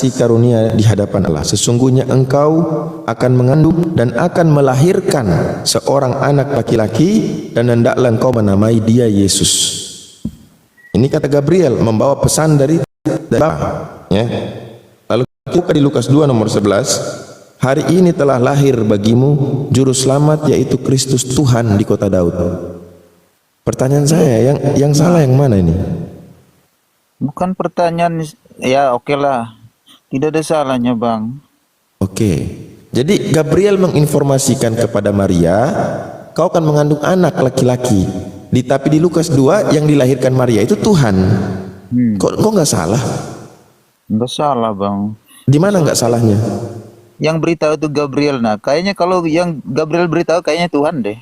kasih karunia di hadapan Allah. Sesungguhnya engkau akan mengandung dan akan melahirkan seorang anak laki-laki, dan hendaklah engkau menamai dia Yesus. Ini kata Gabriel membawa pesan dari Bapa, ya. Lalu buka di Lukas 2 nomor 11. Hari ini telah lahir bagimu juru selamat, yaitu Kristus Tuhan di kota Daud. Pertanyaan saya, yang salah yang mana ini? Bukan pertanyaan, ya oke lah. Tidak ada salahnya, Bang. Oke. Jadi Gabriel menginformasikan kepada Maria, kau akan mengandung anak laki-laki. Tapi di Lukas 2 yang dilahirkan Maria itu Tuhan. Kok nggak salah? Nggak salah, Bang. Di mana nggak salahnya? Yang beritahu itu Gabriel. Nah, kayaknya kalau yang Gabriel beritahu kayaknya Tuhan deh.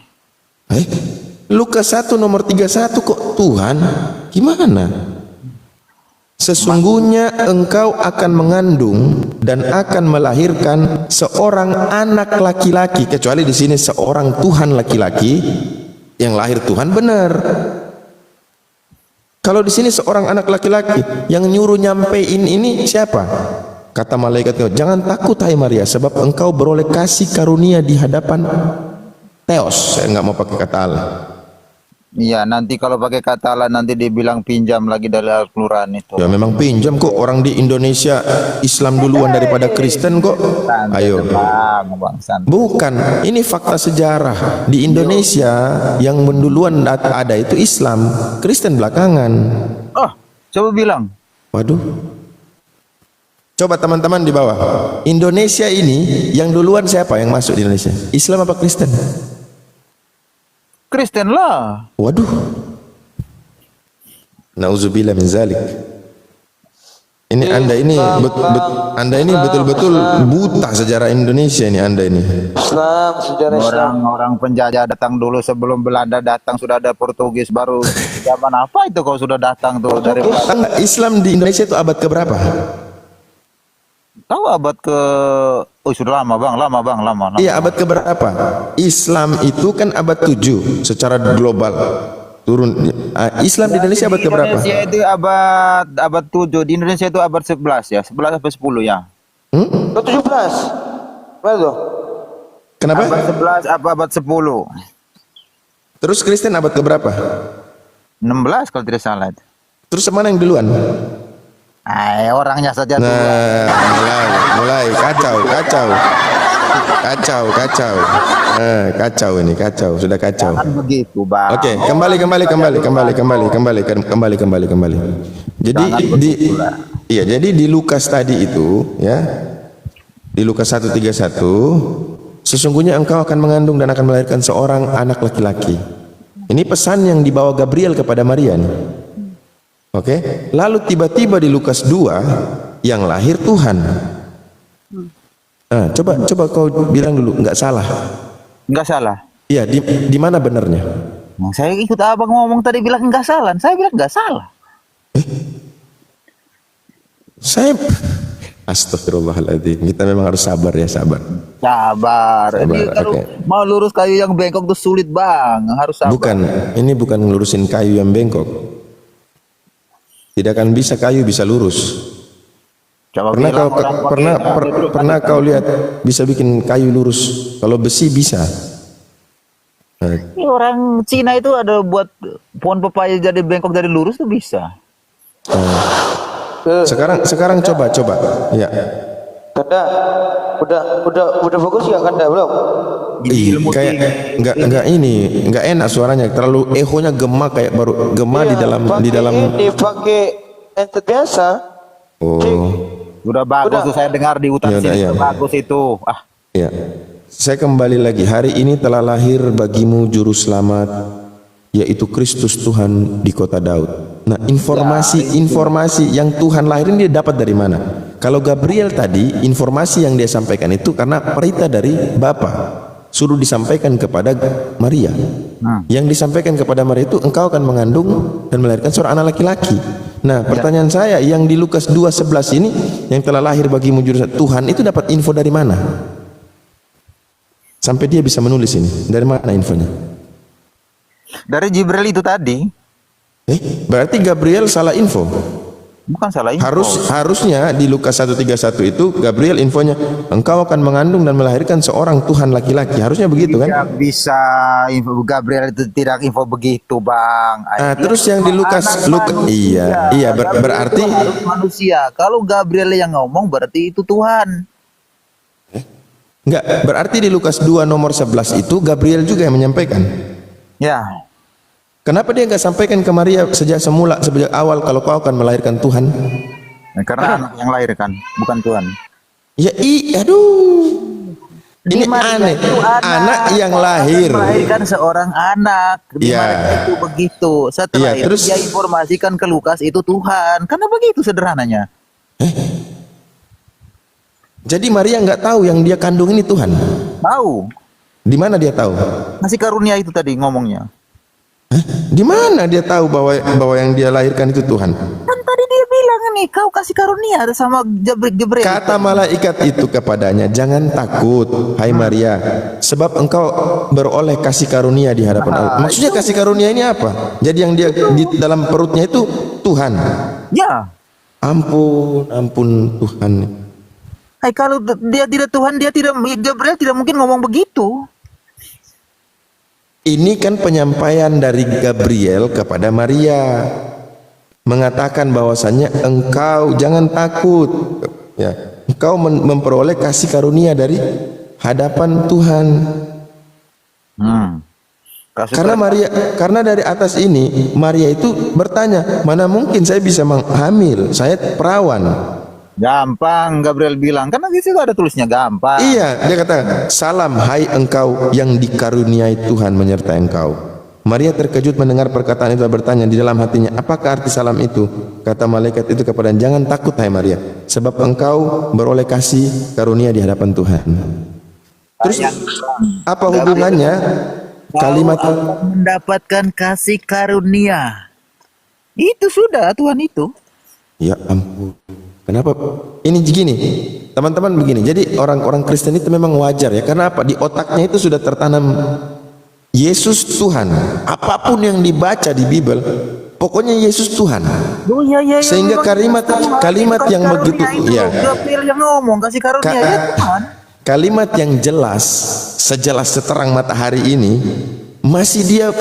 Lukas 1 nomor 31 kok Tuhan? Gimana? Sesungguhnya engkau akan mengandung dan akan melahirkan seorang anak laki-laki. Kecuali di sini seorang Tuhan laki-laki, yang lahir Tuhan benar. Kalau di sini seorang anak laki-laki, yang nyuruh nyampein ini siapa? Kata malaikat, jangan takut hai Maria, sebab engkau beroleh kasih karunia di hadapan Theos. Saya nggak mau pakai kata Allah. Iya, nanti kalau pakai kata Allah nanti dibilang pinjam lagi dari Al-Quran itu. Ya memang pinjam kok, orang di Indonesia Islam duluan daripada Kristen kok. Ayo. Bukan, ini fakta sejarah. Di Indonesia yang duluan ada itu Islam, Kristen belakangan. Oh, coba bilang. Waduh. Coba teman-teman di bawah. Indonesia ini yang duluan siapa yang masuk di Indonesia? Islam apa Kristen? Kristen lah. Waduh. Nauzubillah min zalik. Ini Anda ini betul-betul buta sejarah Indonesia ini, Anda ini. Islam, sejarah Islam. Orang penjajah datang dulu sebelum Belanda datang, sudah ada Portugis baru. Zaman apa itu kau sudah datang tuh dari Islam di Indonesia itu abad keberapa? Tahu abad ke sudah lama lama. Iya, abad keberapa? Islam itu kan abad 7 secara global. Turun. Islam di Indonesia abad keberapa? Di Indonesia itu abad 7, di Indonesia itu abad 11 ya, 11 sampai 10 ya. Ke 17. Betul. Kenapa? Abad 11 apa abad 10? Terus Kristen abad keberapa? 16 kalau tidak salah. Terus mana yang duluan? Orangnya saja Nah, mulai kacau ini, sudah kacau. Jangan begitu, Bang. Oke, kembali. Jadi di Lukas tadi itu, ya. Di Lukas 1:31, sesungguhnya engkau akan mengandung dan akan melahirkan seorang anak laki-laki. Ini pesan yang dibawa Gabriel kepada Maria nih. Oke, lalu tiba-tiba di Lukas 2 yang lahir Tuhan. Nah, coba kau bilang dulu, nggak salah. Nggak salah. Iya, di mana benarnya? Nah, saya ikut abang ngomong tadi bilang nggak salah. Saya bilang nggak salah. Astagfirullahaladzim. Kita memang harus sabar ya, sabar. Ini kalau mau lurus kayu yang bengkok tuh sulit, Bang. Harus sabar. Ini bukan ngelurusin kayu yang bengkok. Tidak akan bisa kayu bisa lurus. Pernah kau lihat bisa bikin kayu lurus? Kalau besi bisa. Ini orang Cina itu ada buat pohon pepaya jadi bengkok dari lurus tuh bisa. Sekarang coba. Ya. Kanda, udah bagus ya Kanda belum? Kayak nggak enak suaranya, terlalu ehonya gema, kayak baru gema di dalam pakai headset biasa. Udah bagus tuh, saya dengar di hutan sini bagus itu. Ya. Saya kembali lagi, hari ini telah lahir bagimu juru selamat, yaitu Kristus Tuhan di kota Daud. Nah, informasi yang Tuhan lahirin dia dapat dari mana? Kalau Gabriel tadi, informasi yang dia sampaikan itu karena perintah dari Bapa, suruh disampaikan kepada Maria. Yang disampaikan kepada Maria itu, engkau akan mengandung dan melahirkan seorang anak laki-laki. Nah, pertanyaan saya, yang di Lukas 2:11 ini, yang telah lahir bagimu juru selamat Tuhan, itu dapat info dari mana? Sampai dia bisa menulis ini, dari mana infonya? Dari Jibril itu tadi. Berarti Gabriel salah info. Bukan salah info. Harusnya di Lukas 1:31 itu Gabriel infonya engkau akan mengandung dan melahirkan seorang Tuhan laki-laki. Harusnya begitu kan? Tidak bisa info Gabriel itu tidak info begitu, Bang. Nah, terus yang di Lukas Manusia. iya Gabriel berarti itu harus manusia. Kalau Gabriel yang ngomong berarti itu Tuhan. enggak, berarti di Lukas 2 nomor 11 itu Gabriel juga yang menyampaikan. Ya. Kenapa dia enggak sampaikan ke Maria sejak awal kalau kau akan melahirkan Tuhan? Nah, karena anak yang lahir kan, bukan Tuhan. Ya aduh. Ini Di Maria aneh. itu Anak yang lahir. melahirkan seorang anak. Di Ya. Maria itu begitu. Setelah Ya, itu terus- dia informasikan ke Lukas itu Tuhan. Karena begitu sederhananya. Jadi Maria enggak tahu yang dia kandung ini Tuhan. Tahu. Di mana dia tahu? Masih karunia itu tadi ngomongnya. Di mana dia tahu bahwa yang dia lahirkan itu Tuhan? Kan tadi dia bilang nih, kau kasih karunia sama Jibril. Kata malaikat itu kepadanya, jangan takut, hai Maria, sebab engkau beroleh kasih karunia di hadapan Allah. Maksudnya kasih karunia ini apa? Jadi yang dia di dalam perutnya itu Tuhan. Ya. Ampun Tuhan. Hai, kalau dia tidak Tuhan, Gabriel tidak mungkin ngomong begitu. Ini kan penyampaian dari Gabriel kepada Maria, mengatakan bahwasannya engkau jangan takut, ya, engkau memperoleh kasih karunia dari hadapan Tuhan. Karena dari atas ini Maria itu bertanya, mana mungkin saya bisa hamil, saya perawan. Gampang, Gabriel bilang. Karena di situ ada tulisnya gampang. Iya, dia kata, salam hai engkau yang dikaruniai Tuhan menyertai engkau. Maria terkejut mendengar perkataan itu dan bertanya di dalam hatinya, apakah arti salam itu? Kata malaikat itu kepadanya, jangan takut hai Maria, sebab engkau beroleh kasih karunia di hadapan Tuhan. Terus apa hubungannya kalimat Kau akan mendapatkan kasih karunia? Itu sudah Tuhan itu. Ya ampun. Kenapa? Ini gini, teman-teman begini. Jadi orang-orang Kristen itu memang wajar ya. Karena apa? Di otaknya itu sudah tertanam Yesus Tuhan. Apapun yang dibaca di Bible, pokoknya Yesus Tuhan. Oh, ya, Sehingga kalimat yang begitu, ya. Gabriel yang ngomong kasih karunia ya Tuhan. Kalimat yang jelas, sejelas seterang matahari ini masih dia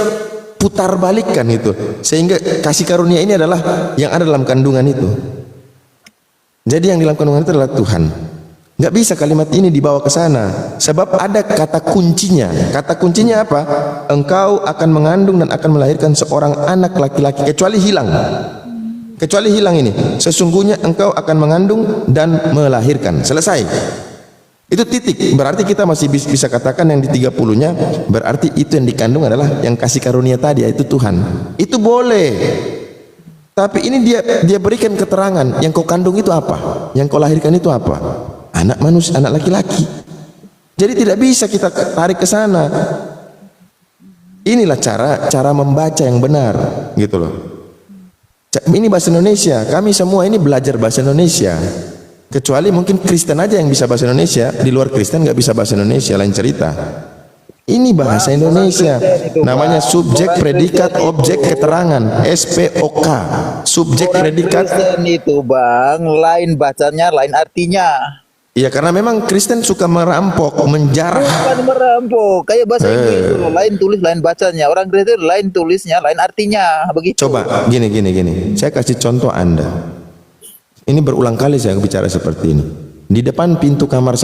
putar balikkan itu. Sehingga kasih karunia ini adalah yang ada dalam kandungan itu. Jadi yang dalam kandungan itu adalah Tuhan. Nggak bisa kalimat ini dibawa ke sana, sebab ada kata kuncinya. Kata kuncinya apa? Engkau akan mengandung dan akan melahirkan seorang anak laki-laki, kecuali hilang. Kecuali hilang ini. Sesungguhnya engkau akan mengandung dan melahirkan. Selesai. Itu titik. Berarti kita masih bisa katakan yang di 30-nya, berarti itu yang dikandung adalah yang kasih karunia tadi, yaitu Tuhan. Itu boleh. Tapi ini dia berikan keterangan, yang kau kandung itu apa? Yang kau lahirkan itu apa? Anak manusia, anak laki-laki. Jadi tidak bisa kita tarik ke sana. Inilah cara membaca yang benar, gitu loh. Ini bahasa Indonesia. Kami semua ini belajar bahasa Indonesia. Kecuali mungkin Kristen aja yang bisa bahasa Indonesia. Di luar Kristen nggak bisa bahasa Indonesia, lain cerita. Ini bahasa Indonesia, namanya subjek, predikat, objek, keterangan, SPOK. Subjek, predikat. Kristen itu Bang, lain bacanya, lain artinya. Iya, karena memang Kristen suka merampok, menjarah. Bukan merampok, kayak bahasa Inggris itu lain tulis, lain bacanya. Orang Kristen lain tulisnya, lain artinya, begitu. Coba, gini. Saya kasih contoh Anda. Ini berulang kali saya bicara seperti ini. Di depan pintu kamar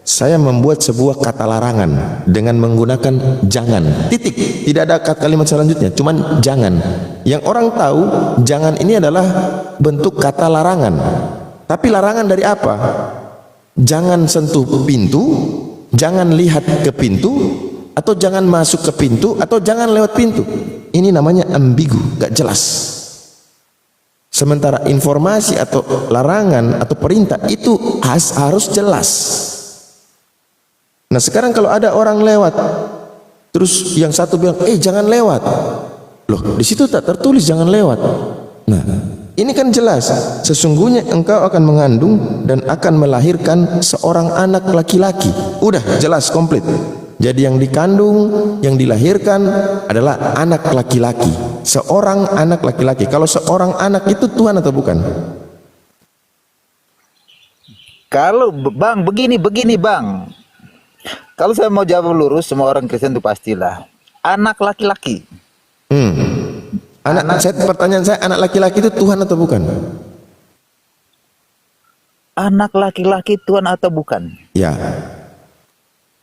saya membuat sebuah kata larangan dengan menggunakan jangan, titik, tidak ada kalimat selanjutnya, cuman jangan. Yang orang tahu jangan ini adalah bentuk kata larangan. Tapi larangan dari apa? Jangan sentuh pintu, jangan lihat ke pintu, atau jangan masuk ke pintu, atau jangan lewat pintu. Ini namanya ambigu, gak jelas. Sementara informasi atau larangan atau perintah itu harus jelas. Nah sekarang kalau ada orang lewat, terus yang satu bilang, jangan lewat. Loh, di situ tak tertulis jangan lewat. Nah, ini kan jelas. Sesungguhnya engkau akan mengandung dan akan melahirkan seorang anak laki-laki. Udah jelas, komplit. Jadi yang dikandung, yang dilahirkan adalah anak laki-laki. seorang anak laki-laki. Kalau seorang anak itu Tuhan atau bukan? Kalau Bang begini Bang. Kalau saya mau jawab lurus, semua orang Kristen itu pastilah anak laki-laki. Pertanyaan saya, anak laki-laki itu Tuhan atau bukan? Anak laki-laki Tuhan atau bukan? Ya.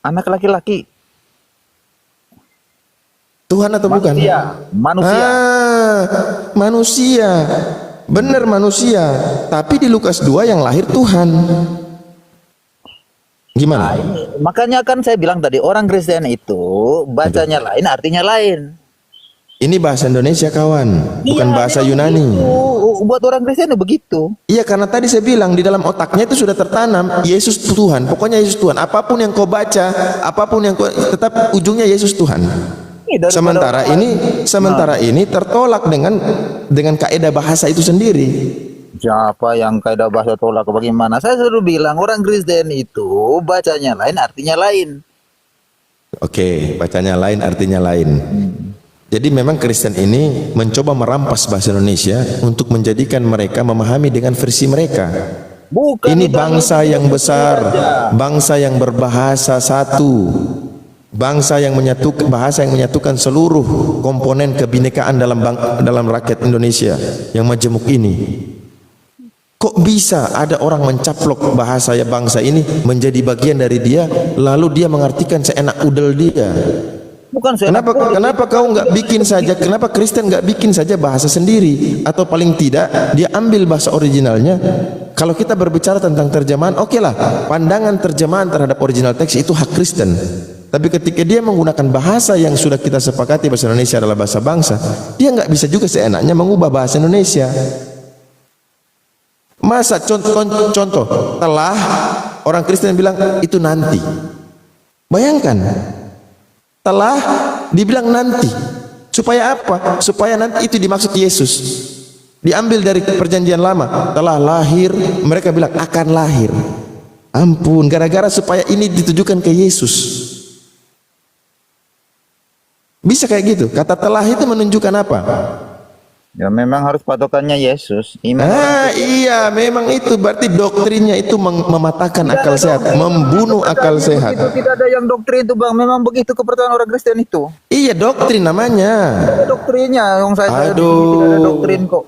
Anak laki-laki Tuhan atau bukan? Manusia. Manusia. Benar manusia. Tapi di Lukas 2 yang lahir Tuhan. Gimana? Makanya kan saya bilang tadi, orang Kristen itu bacanya lain, artinya lain. Ini bahasa Indonesia kawan, bukan bahasa Yunani. Begitu. Buat orang Kristen begitu. Iya, karena tadi saya bilang di dalam otaknya itu sudah tertanam Yesus Tuhan. Pokoknya Yesus Tuhan. Apapun yang kau baca, apapun yang kau, tetap ujungnya Yesus Tuhan. Sementara ini tertolak dengan kaidah bahasa itu sendiri. Siapa yang kaidah bahasa tolak bagaimana? Saya selalu bilang orang Kristen itu bacanya lain, artinya lain. Oke, bacanya lain, artinya lain. Jadi memang Kristen ini mencoba merampas bahasa Indonesia untuk menjadikan mereka memahami dengan versi mereka. Bukan, ini bangsa yang besar, bangsa yang berbahasa satu, bangsa yang bahasa yang menyatukan seluruh komponen kebinekaan dalam rakyat Indonesia yang majemuk ini. Kok bisa ada orang mencaplok bahasa ya bangsa ini menjadi bagian dari dia, lalu dia mengartikan seenak udel dia? Bukan kenapa kau nggak bikin saja? Kenapa Kristen nggak bikin saja bahasa sendiri? Atau paling tidak dia ambil bahasa originalnya. Kalau kita berbicara tentang terjemahan, oke lah, pandangan terjemahan terhadap original teks itu hak Kristen. Tapi ketika dia menggunakan bahasa yang sudah kita sepakati bahasa Indonesia adalah bahasa bangsa, dia nggak bisa juga seenaknya mengubah bahasa Indonesia. Masa contoh telah orang Kristen bilang itu nanti. Bayangkan, telah dibilang nanti. Supaya apa? Supaya nanti itu dimaksud Yesus. Diambil dari perjanjian lama. Telah lahir, mereka bilang akan lahir. Ampun, gara-gara supaya ini ditujukan ke Yesus. Bisa kayak gitu. Kata telah itu menunjukkan apa? Ya memang harus patokannya Yesus. Iya, memang itu berarti doktrinnya itu mematahkan akal sehat, membunuh akal sehat. Tidak ada yang doktrin itu Bang, memang begitu kepercayaan orang Kristen itu. Iya, doktrin namanya. Tidak ada doktrinnya, yang saya Aduh. tidak ada doktrin kok.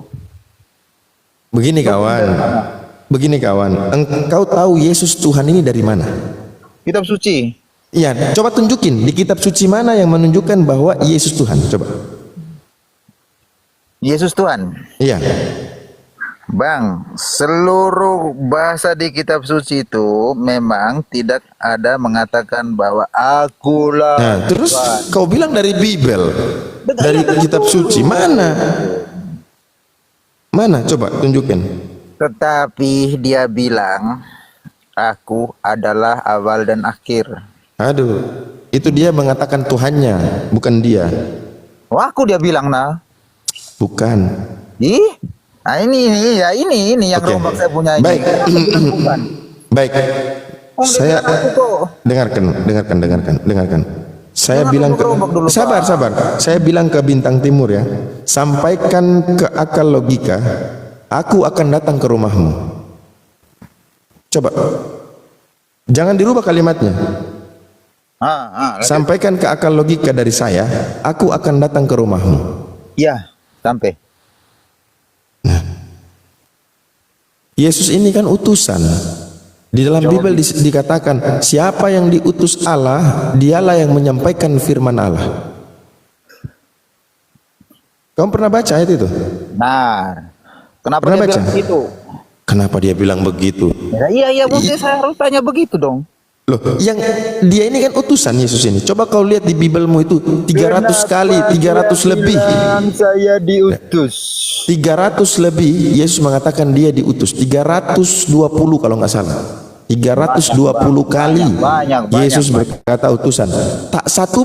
Begini kawan, engkau tahu Yesus Tuhan ini dari mana? Kitab suci. Iya, coba tunjukin di kitab suci mana yang menunjukkan bahwa Yesus Tuhan, coba. Yesus Tuhan. Iya. Bang, seluruh bahasa di kitab suci itu memang tidak ada mengatakan bahwa akulah. Nah, terus Tuhan. kau bilang dari Bible, dari kitab suci mana? Mana? Coba tunjukin. Tetapi dia bilang, aku adalah awal dan akhir. Aduh, itu dia mengatakan Tuhannya, bukan dia. Wah, aku dia bilang nah. Bukan. Nah ini yang Oke. rombak saya punya ini. Baik. Bukan. Baik. Saya dengarkan. Saya bilang ke sabar. Saya bilang ke Bintang Timur ya. Sampaikan ke akal logika, aku akan datang ke rumahmu. Coba. Jangan dirubah kalimatnya. Sampaikan ke akal logika dari saya, aku akan datang ke rumahmu. Ya, sampai. Yesus ini kan utusan. Di dalam Bible dikatakan, siapa yang diutus Allah, dialah yang menyampaikan firman Allah. Kamu pernah baca ayat itu? Nah, kenapa Pernah dia baca? bilang begitu? Kenapa dia bilang begitu? Iya, mungkin saya harus tanya begitu dong. Loh, yang dia ini kan utusan Yesus ini. Coba kau lihat di Biblemu itu 300 kali, 300 lebih. Saya diutus. 300 lebih Yesus mengatakan dia diutus. 320 kalau nggak salah. 320 kali Yesus berkata utusan. Tak satu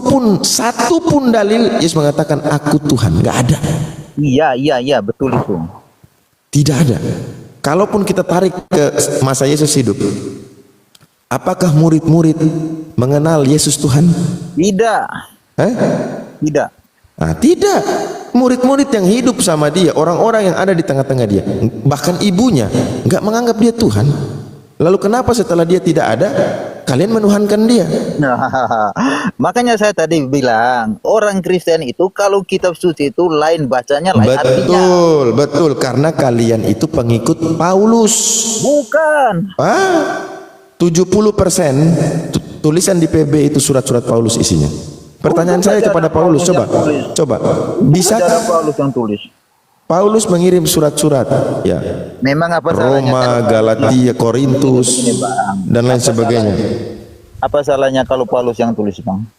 pun dalil Yesus mengatakan aku Tuhan. Nggak ada. Iya, betul itu. Tidak ada. Kalaupun kita tarik ke masa Yesus hidup, apakah murid-murid mengenal Yesus Tuhan? Tidak. Hah? Tidak. Nah, tidak. murid-murid yang hidup sama dia, orang-orang yang ada di tengah-tengah dia, bahkan ibunya nggak menganggap dia Tuhan. Lalu kenapa setelah dia tidak ada, kalian menuhankan dia? Makanya saya tadi bilang, orang Kristen itu kalau kitab suci itu lain bacanya, lain artinya. Betul, karena kalian itu pengikut Paulus. Bukan. 70% tulisan di PB itu surat-surat Paulus isinya. Pertanyaan saya kepada Paulus, coba, bisakah Sejarah Paulus yang tulis? Paulus mengirim surat-surat, ya, Memang apa salahnya Roma, kalau- Galatia, Korintus, dan lain sebagainya. Apa salahnya kalau Paulus yang tulis, Bang?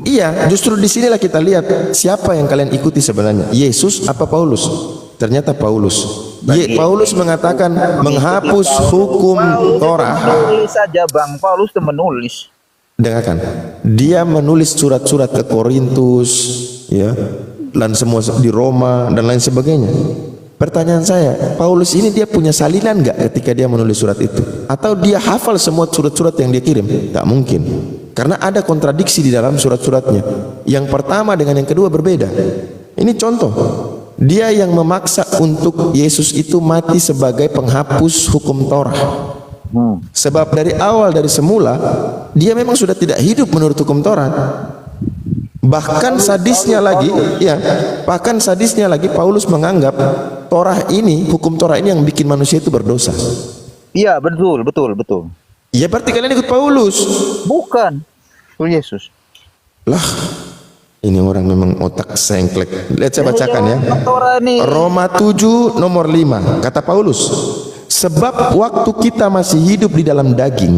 Iya, justru disinilah kita lihat siapa yang kalian ikuti sebenarnya, Yesus apa Paulus? Ternyata Paulus. Paulus mengatakan menghapus hukum Torah. Menulis saja, Bang. Paulus itu menulis. Dengarkan, dia menulis surat-surat ke Korintus, ya, dan semua di Roma dan lain sebagainya. Pertanyaan saya, Paulus ini dia punya salinan nggak ketika dia menulis surat itu? Atau dia hafal semua surat-surat yang dia kirim? Tak mungkin, karena ada kontradiksi di dalam surat-suratnya. Yang pertama dengan yang kedua berbeda. Ini contoh, dia yang memaksa untuk Yesus itu mati sebagai penghapus hukum Torah. Sebab dari awal, dari semula, dia memang sudah tidak hidup menurut hukum Taurat. Bahkan sadisnya lagi, Paulus menganggap Torah ini, hukum Torah ini yang bikin manusia itu berdosa. Iya, betul. Ya berarti kalian ikut Paulus. Bukan. Itu Yesus. Lah, ini orang memang otak sengklek. Lihat saya bacakan ya. Torah nih. Roma 7 nomor 5, kata Paulus, sebab waktu kita masih hidup di dalam daging,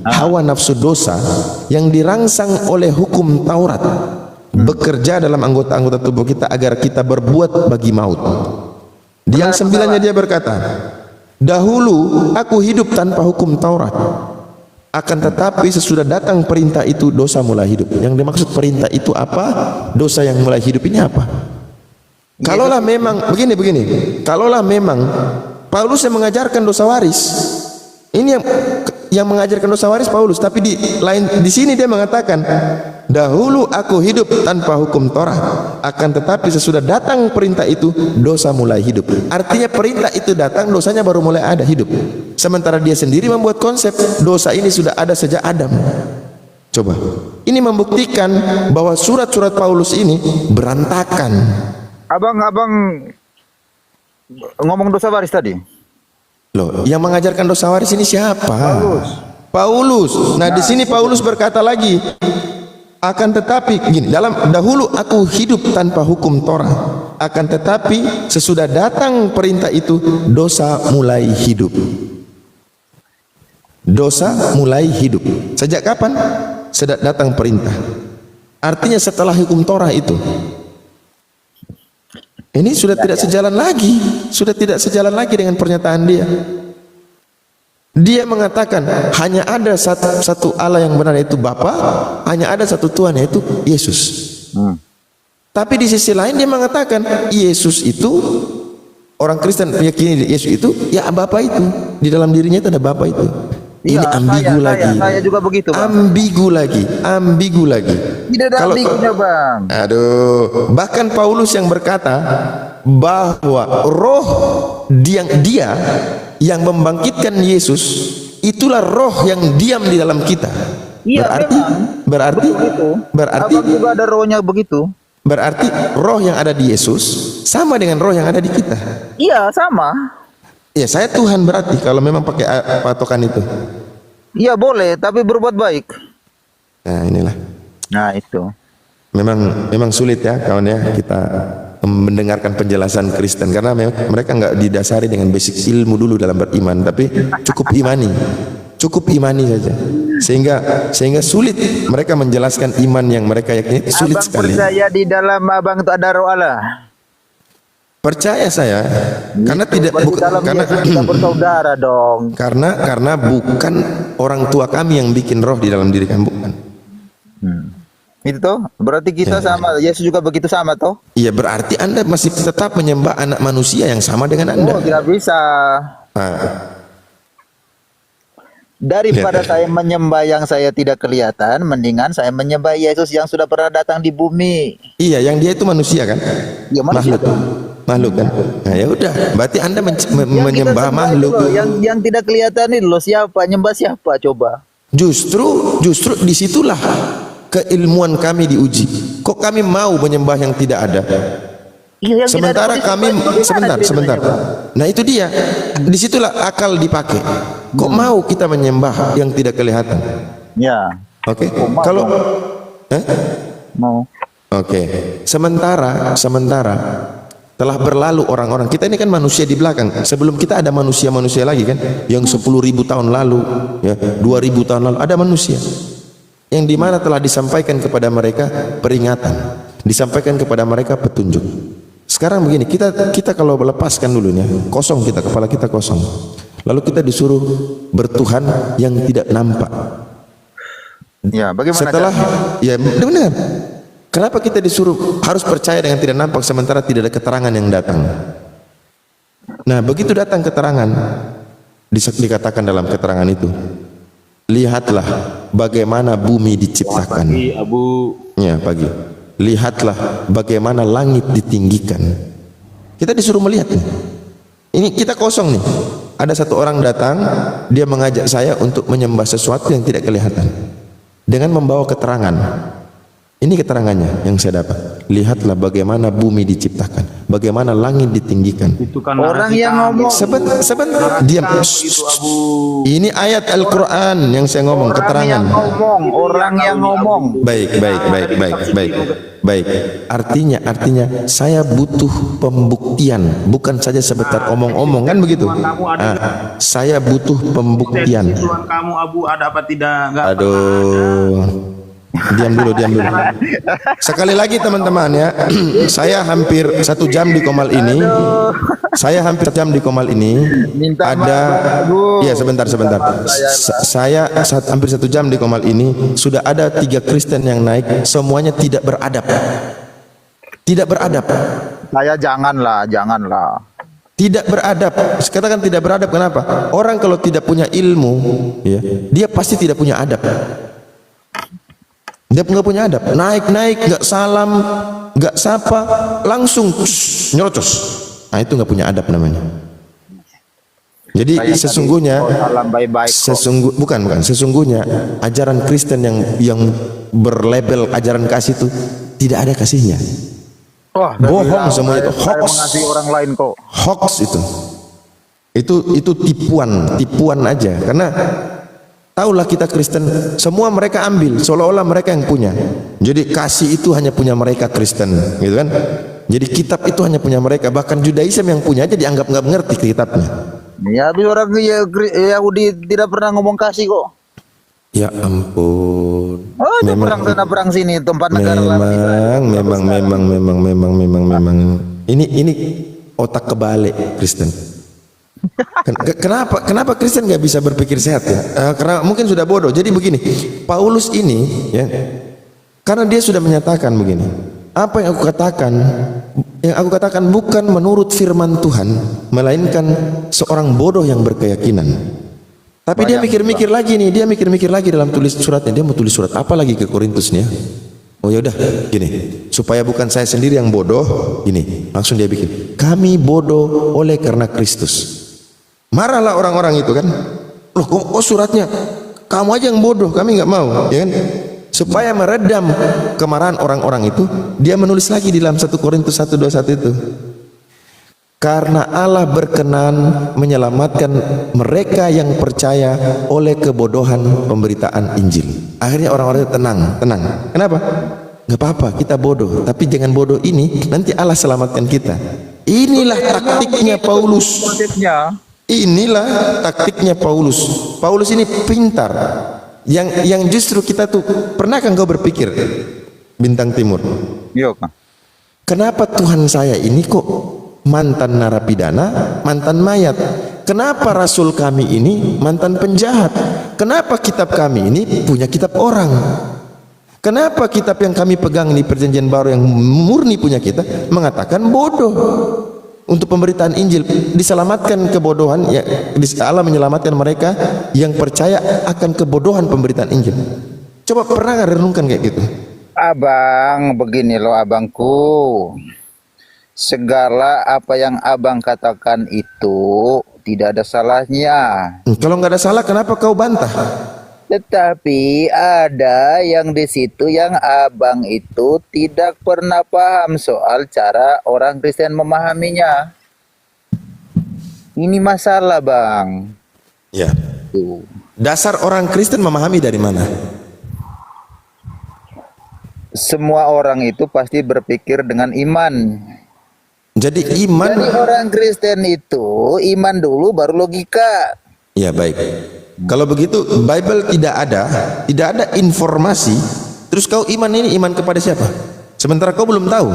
hawa nafsu dosa yang dirangsang oleh hukum Taurat bekerja dalam anggota-anggota tubuh kita agar kita berbuat bagi maut. Di yang 9-nya dia berkata, dahulu aku hidup tanpa hukum Taurat, akan tetapi sesudah datang perintah itu dosa mulai hidup. Yang dimaksud perintah itu apa? Dosa yang mulai hidup ini apa? Kalaulah memang begini, kalaulah memang Paulus yang mengajarkan dosa waris, ini yang mengajarkan dosa waris Paulus, tapi di sini dia mengatakan, dahulu aku hidup tanpa hukum Torah, akan tetapi sesudah datang perintah itu dosa mulai hidup. Artinya perintah itu datang, dosanya baru mulai ada hidup. Sementara dia sendiri membuat konsep dosa ini sudah ada sejak Adam. Coba, ini membuktikan bahwa surat-surat Paulus ini berantakan. Abang ngomong dosa waris tadi. Loh, yang mengajarkan dosa waris ini siapa? Paulus. Nah, di sini Paulus berkata lagi, akan tetapi gini, dalam dahulu aku hidup tanpa hukum Torah, akan tetapi sesudah datang perintah itu dosa mulai hidup. Dosa mulai hidup. Sejak kapan? Sejak datang perintah. Artinya setelah hukum Torah itu. Ini sudah tidak sejalan lagi dengan pernyataan dia. Dia mengatakan hanya ada satu Allah yang benar, yaitu Bapa, hanya ada satu Tuhan, yaitu Yesus. Tapi di sisi lain dia mengatakan Yesus itu, orang Kristen meyakini Yesus itu ya Bapa itu, di dalam dirinya itu ada Bapa itu. Ini ambigu lagi. Saya juga begitu, Bang. Ambigu lagi. Tidak ada ambigunya, Bang. Aduh, bahkan Paulus yang berkata bahwa roh dia yang membangkitkan Yesus, itulah roh yang diam di dalam kita. Iya, berarti Abang juga ada rohnya begitu. Berarti roh yang ada di Yesus sama dengan roh yang ada di kita. Iya, sama. Ya, saya Tuhan berarti kalau memang pakai patokan itu. Iya, boleh, tapi berbuat baik. Nah, inilah. Nah, itu. Memang sulit ya kawan ya kita mendengarkan penjelasan Kristen, karena mereka nggak didasari dengan basic ilmu dulu dalam beriman, tapi cukup imani saja, sehingga sulit mereka menjelaskan iman yang mereka yakini, sulit Abang sekali. percaya di dalam abang itu ada roh Allah? Percaya saya, karena karena kita bersaudara dong. karena bukan orang tua kami yang bikin roh di dalam diri kami, bukan. Itu toh, berarti kita sama, Yesus juga begitu sama toh? Iya, berarti Anda masih tetap menyembah anak manusia yang sama dengan Anda. Oh, tidak bisa. Nah, Daripada Lihat. saya menyembah yang saya tidak kelihatan, mendingan saya menyembah Yesus yang sudah pernah datang di bumi. Iya, yang dia itu manusia kan? Ya, manusia. Makhluk. Makhluk kan? Nah, ya udah, berarti Anda Yang kita menyembah sembah makhluk. itu loh, yang tidak kelihatan itu loh, siapa? Nyembah siapa coba? Justru disitulah keilmuan kami diuji. Kok kami mau menyembah yang tidak ada? Iya, yang Sementara tidak ada kami bagaimana sebentar. ceritanya, Pak? Nah itu dia. Disitulah akal dipakai. Kok mau kita menyembah yang tidak kelihatan? Ya, Oke. mau Kalau dong. eh? Mau. Oke. Sementara telah berlalu orang-orang. Kita ini kan manusia di belakang. Sebelum kita ada manusia-manusia lagi kan, yang 10.000 tahun lalu, ya, 2.000 tahun lalu ada manusia. Yang dimana telah disampaikan kepada mereka peringatan, disampaikan kepada mereka petunjuk. Sekarang begini, kita kalau melepaskan dulunya, kosong kita, kepala kita kosong. Lalu kita disuruh bertuhan yang tidak nampak. Ya, bagaimana Setelah, caranya? ya benar. Kenapa kita disuruh harus percaya dengan tidak nampak sementara tidak ada keterangan yang datang? Nah, begitu datang keterangan, dikatakan dalam keterangan itu, lihatlah bagaimana bumi diciptakan. Ya, pagi. Lihatlah bagaimana langit ditinggikan. Kita disuruh melihat nih. Ini kita kosong nih. Ada satu orang datang, dia mengajak saya untuk menyembah sesuatu yang tidak kelihatan dengan membawa keterangan. Ini keterangannya yang saya dapat. Lihatlah bagaimana bumi diciptakan, bagaimana langit ditinggikan. Itu kan Orang narasi yang kamu. ngomong, Sebentar, diam. Itu Abu. Ini ayat Al-Quran yang saya ngomong, keterangan. orang yang ngomong. Baik. Artinya saya butuh pembuktian, bukan saja sebentar omong-omong kan begitu. Saya butuh pembuktian. Tuhan kamu Abu ada apa tidak? Enggak. Aduh. Diam dulu. Sekali lagi teman-teman ya, saya hampir 1 jam di Komal ini. Minta Ada, maaf, Abu. ya sebentar. Saya hampir 1 jam di Komal ini sudah ada 3 Kristen yang naik, semuanya tidak beradab. Saya janganlah. Tidak beradab. Katakan tidak beradab. Kenapa? Orang kalau tidak punya ilmu, ya, dia pasti tidak punya adab. Dia nggak punya adab. Naik, nggak salam, nggak sapa, langsung nyerocos. Nah itu nggak punya adab namanya. Jadi Saya sesungguhnya, tadi, salam baik-baik kok. bukan. Sesungguhnya ajaran Kristen yang berlabel ajaran kasih itu tidak ada kasihnya. Wah, Bohong semua itu, saya hoax. mengasihi orang lain kok. Hoax itu tipuan aja. Karena tahulah kita Kristen, semua mereka ambil seolah-olah mereka yang punya. Jadi kasih itu hanya punya mereka Kristen, gitu kan? Jadi kitab itu hanya punya mereka. Bahkan Judaism yang punya aja dianggap nggak mengerti kitabnya. Ya, habis orang Yahudi tidak pernah ngomong kasih kok. Ya ampun. Oh, itu perang sana perang sini tempat negara lain. Memang. Ini otak kebalik Kristen. Kenapa Kristen nggak bisa berpikir sehat ya? Karena mungkin sudah bodoh. Jadi begini, Paulus ini ya, karena dia sudah menyatakan begini, apa yang aku katakan bukan menurut firman Tuhan, melainkan seorang bodoh yang berkeyakinan. Tapi dia mikir-mikir lagi nih, dia mikir-mikir lagi dalam tulis suratnya. Dia mau tulis surat apa lagi ke Korintus nih ya? Oh ya udah, gini, supaya bukan saya sendiri yang bodoh, gini, langsung dia bikin, kami bodoh oleh karena Kristus. Marahlah orang-orang itu kan, loh kok suratnya kamu aja yang bodoh, kami nggak mau, ya kan? Supaya meredam kemarahan orang-orang itu, dia menulis lagi di dalam 1 Korintus 1:21 itu, karena Allah berkenan menyelamatkan mereka yang percaya oleh kebodohan pemberitaan Injil. Akhirnya orang-orang itu tenang. Kenapa? Nggak apa-apa, kita bodoh, tapi jangan bodoh ini, nanti Allah selamatkan kita. Inilah taktiknya Paulus. Inilah taktiknya Paulus. Paulus ini pintar. Yang justru kita tuh, pernahkah engkau berpikir, Bintang Timur? Yo, Kenapa Tuhan saya ini kok mantan narapidana, mantan mayat? Kenapa Rasul kami ini mantan penjahat? Kenapa kitab kami ini punya kitab orang? Kenapa kitab yang kami pegang di Perjanjian Baru yang murni punya kita mengatakan bodoh? untuk pemberitaan Injil, diselamatkan kebodohan ya, Allah menyelamatkan mereka yang percaya akan kebodohan pemberitaan Injil. Coba pernah nggak renungkan kayak gitu? Abang, begini loh abangku. Segala apa yang abang katakan itu tidak ada salahnya. Kalau nggak ada salah, kenapa kau bantah? Tetapi ada yang di situ yang abang itu tidak pernah paham soal cara orang Kristen memahaminya. Ini masalah, Bang. Ya. Tuh. Dasar orang Kristen memahami dari mana? Semua orang itu pasti berpikir dengan iman. Jadi iman. Jadi orang Kristen itu iman dulu baru logika. Ya baik. Kalau begitu Bible tidak ada informasi. Terus kau iman ini iman kepada siapa? Sementara kau belum tahu.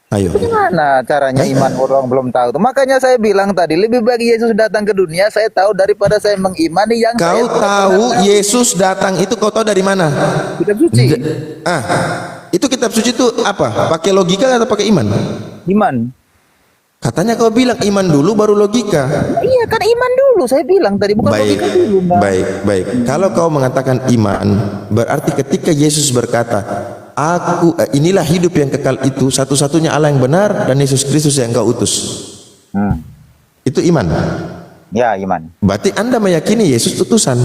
Ayo. Gimana caranya iman orang belum tahu? Makanya saya bilang tadi lebih baik Yesus datang ke dunia saya tahu daripada saya mengimani yang Kau saya tahu Yesus datang itu kau tahu dari mana? kitab suci. Itu kitab suci itu apa? Pakai logika atau pakai iman? Iman. Katanya kau bilang iman dulu baru logika. Iya kan iman dulu saya bilang tadi bukan Baik, logika dulu. Bang. baik. Kalau kau mengatakan iman, berarti ketika Yesus berkata, inilah hidup yang kekal itu satu-satunya Allah yang benar dan Yesus Kristus yang kau utus. Itu iman. Ya iman. Berarti Anda meyakini Yesus utusan.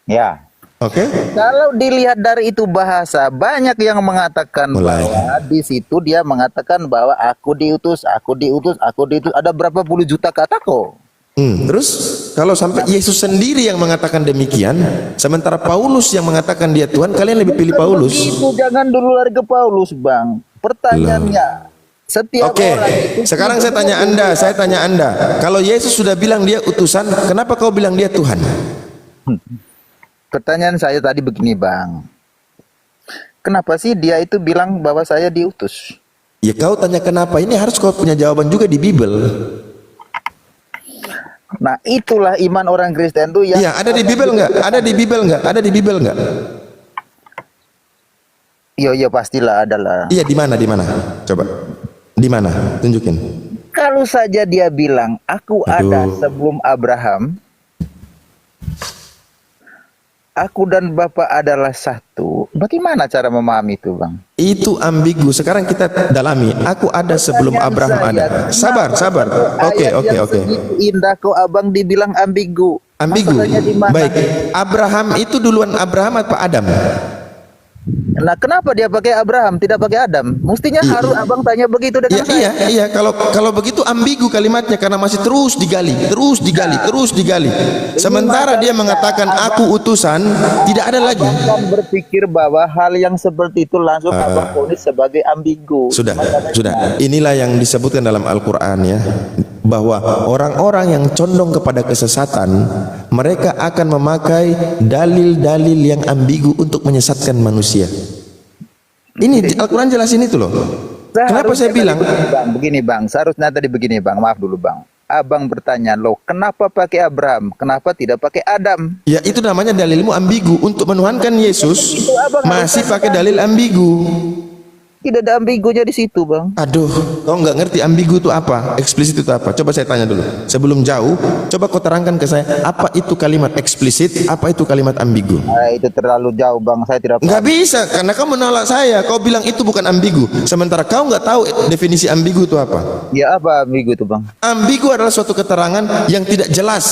Ya. Oke? Kalau dilihat dari itu bahasa banyak yang mengatakan Mulai. bahwa di situ dia mengatakan bahwa aku diutus. Ada berapa puluh juta kata kok. Terus kalau sampai Yesus sendiri yang mengatakan demikian, sementara Paulus yang mengatakan dia Tuhan, kalian lebih pilih Paulus. Itu jangan dulu lari ke Paulus, Bang. Pertanyaannya, setiap Oke, orang itu sekarang saya tanya Anda, kalau Yesus sudah bilang dia utusan, kenapa kau bilang dia Tuhan? Pertanyaan saya tadi begini, Bang. Kenapa sih dia itu bilang bahwa saya diutus? Ya kau tanya kenapa, ini harus kau punya jawaban juga di Bible. Nah, itulah iman orang Kristen tuh yang Iya, ada di Bible nggak? Ada di Bible nggak? Ada di Bible nggak? Iya, pastilah ada lah. Iya, di mana? Coba. Di mana? Tunjukin. Kalau saja dia bilang, aku ada sebelum Abraham, aku dan Bapa adalah satu. Bagaimana cara memahami itu, Bang? Itu ambigu. Sekarang kita dalami. Aku ada sebelum Abraham ada. Sabar. Oke. Segitu indah kok Abang dibilang ambigu. Ambigu. Masalahnya di mana? Baik. Abraham itu duluan Abraham atau Adam? Nah, kenapa dia pakai Abraham, tidak pakai Adam? Mestinya harus Abang tanya begitu dengan saya. Iya. Kalau begitu ambigu kalimatnya karena masih terus digali. Sementara dia mengatakan aku utusan, tidak ada lagi. Abang kan berpikir bahwa hal yang seperti itu langsung Abang vonis sebagai ambigu. Sudah. Inilah yang disebutkan dalam Al-Quran ya, bahwa orang-orang yang condong kepada kesesatan, mereka akan memakai dalil-dalil yang ambigu untuk menyesatkan manusia. Ini Al-Quran jelasin itu loh. Kenapa saya bilang? Begini bang, seharusnya tadi begini bang, maaf dulu bang. Abang bertanya, loh kenapa pakai Abraham? Kenapa tidak pakai Adam? Ya itu namanya dalilmu ambigu. Untuk menuhankan Yesus masih pakai dalil ambigu. Tidak ada ambigunya di situ bang. Aduh, kau nggak ngerti ambigu itu apa, eksplisit itu apa? Coba saya tanya dulu. Sebelum jauh, coba kau terangkan ke saya, apa itu kalimat eksplisit, apa itu kalimat ambigu? Itu terlalu jauh bang, saya tidak paham. Nggak bisa, karena kau menolak saya. Kau bilang itu bukan ambigu, sementara kau nggak tahu definisi ambigu itu apa. Ya apa ambigu itu bang? Ambigu adalah suatu keterangan yang tidak jelas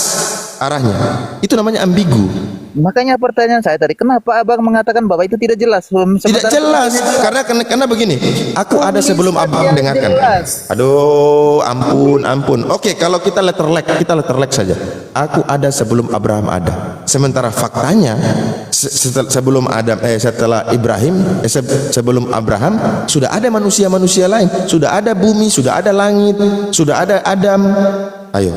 arahnya. Itu namanya ambigu. Makanya pertanyaan saya tadi, kenapa abang mengatakan bahwa itu tidak jelas? Tidak jelas, karena begini, aku ada sebelum abang dengarkan. Aduh, ampun. Oke, kalau kita letter lag saja. Aku ada sebelum Abraham ada. Sementara faktanya sebelum Adam, setelah Ibrahim, sebelum Abraham sudah ada manusia-manusia lain, sudah ada bumi, sudah ada langit, sudah ada Adam. Ayo.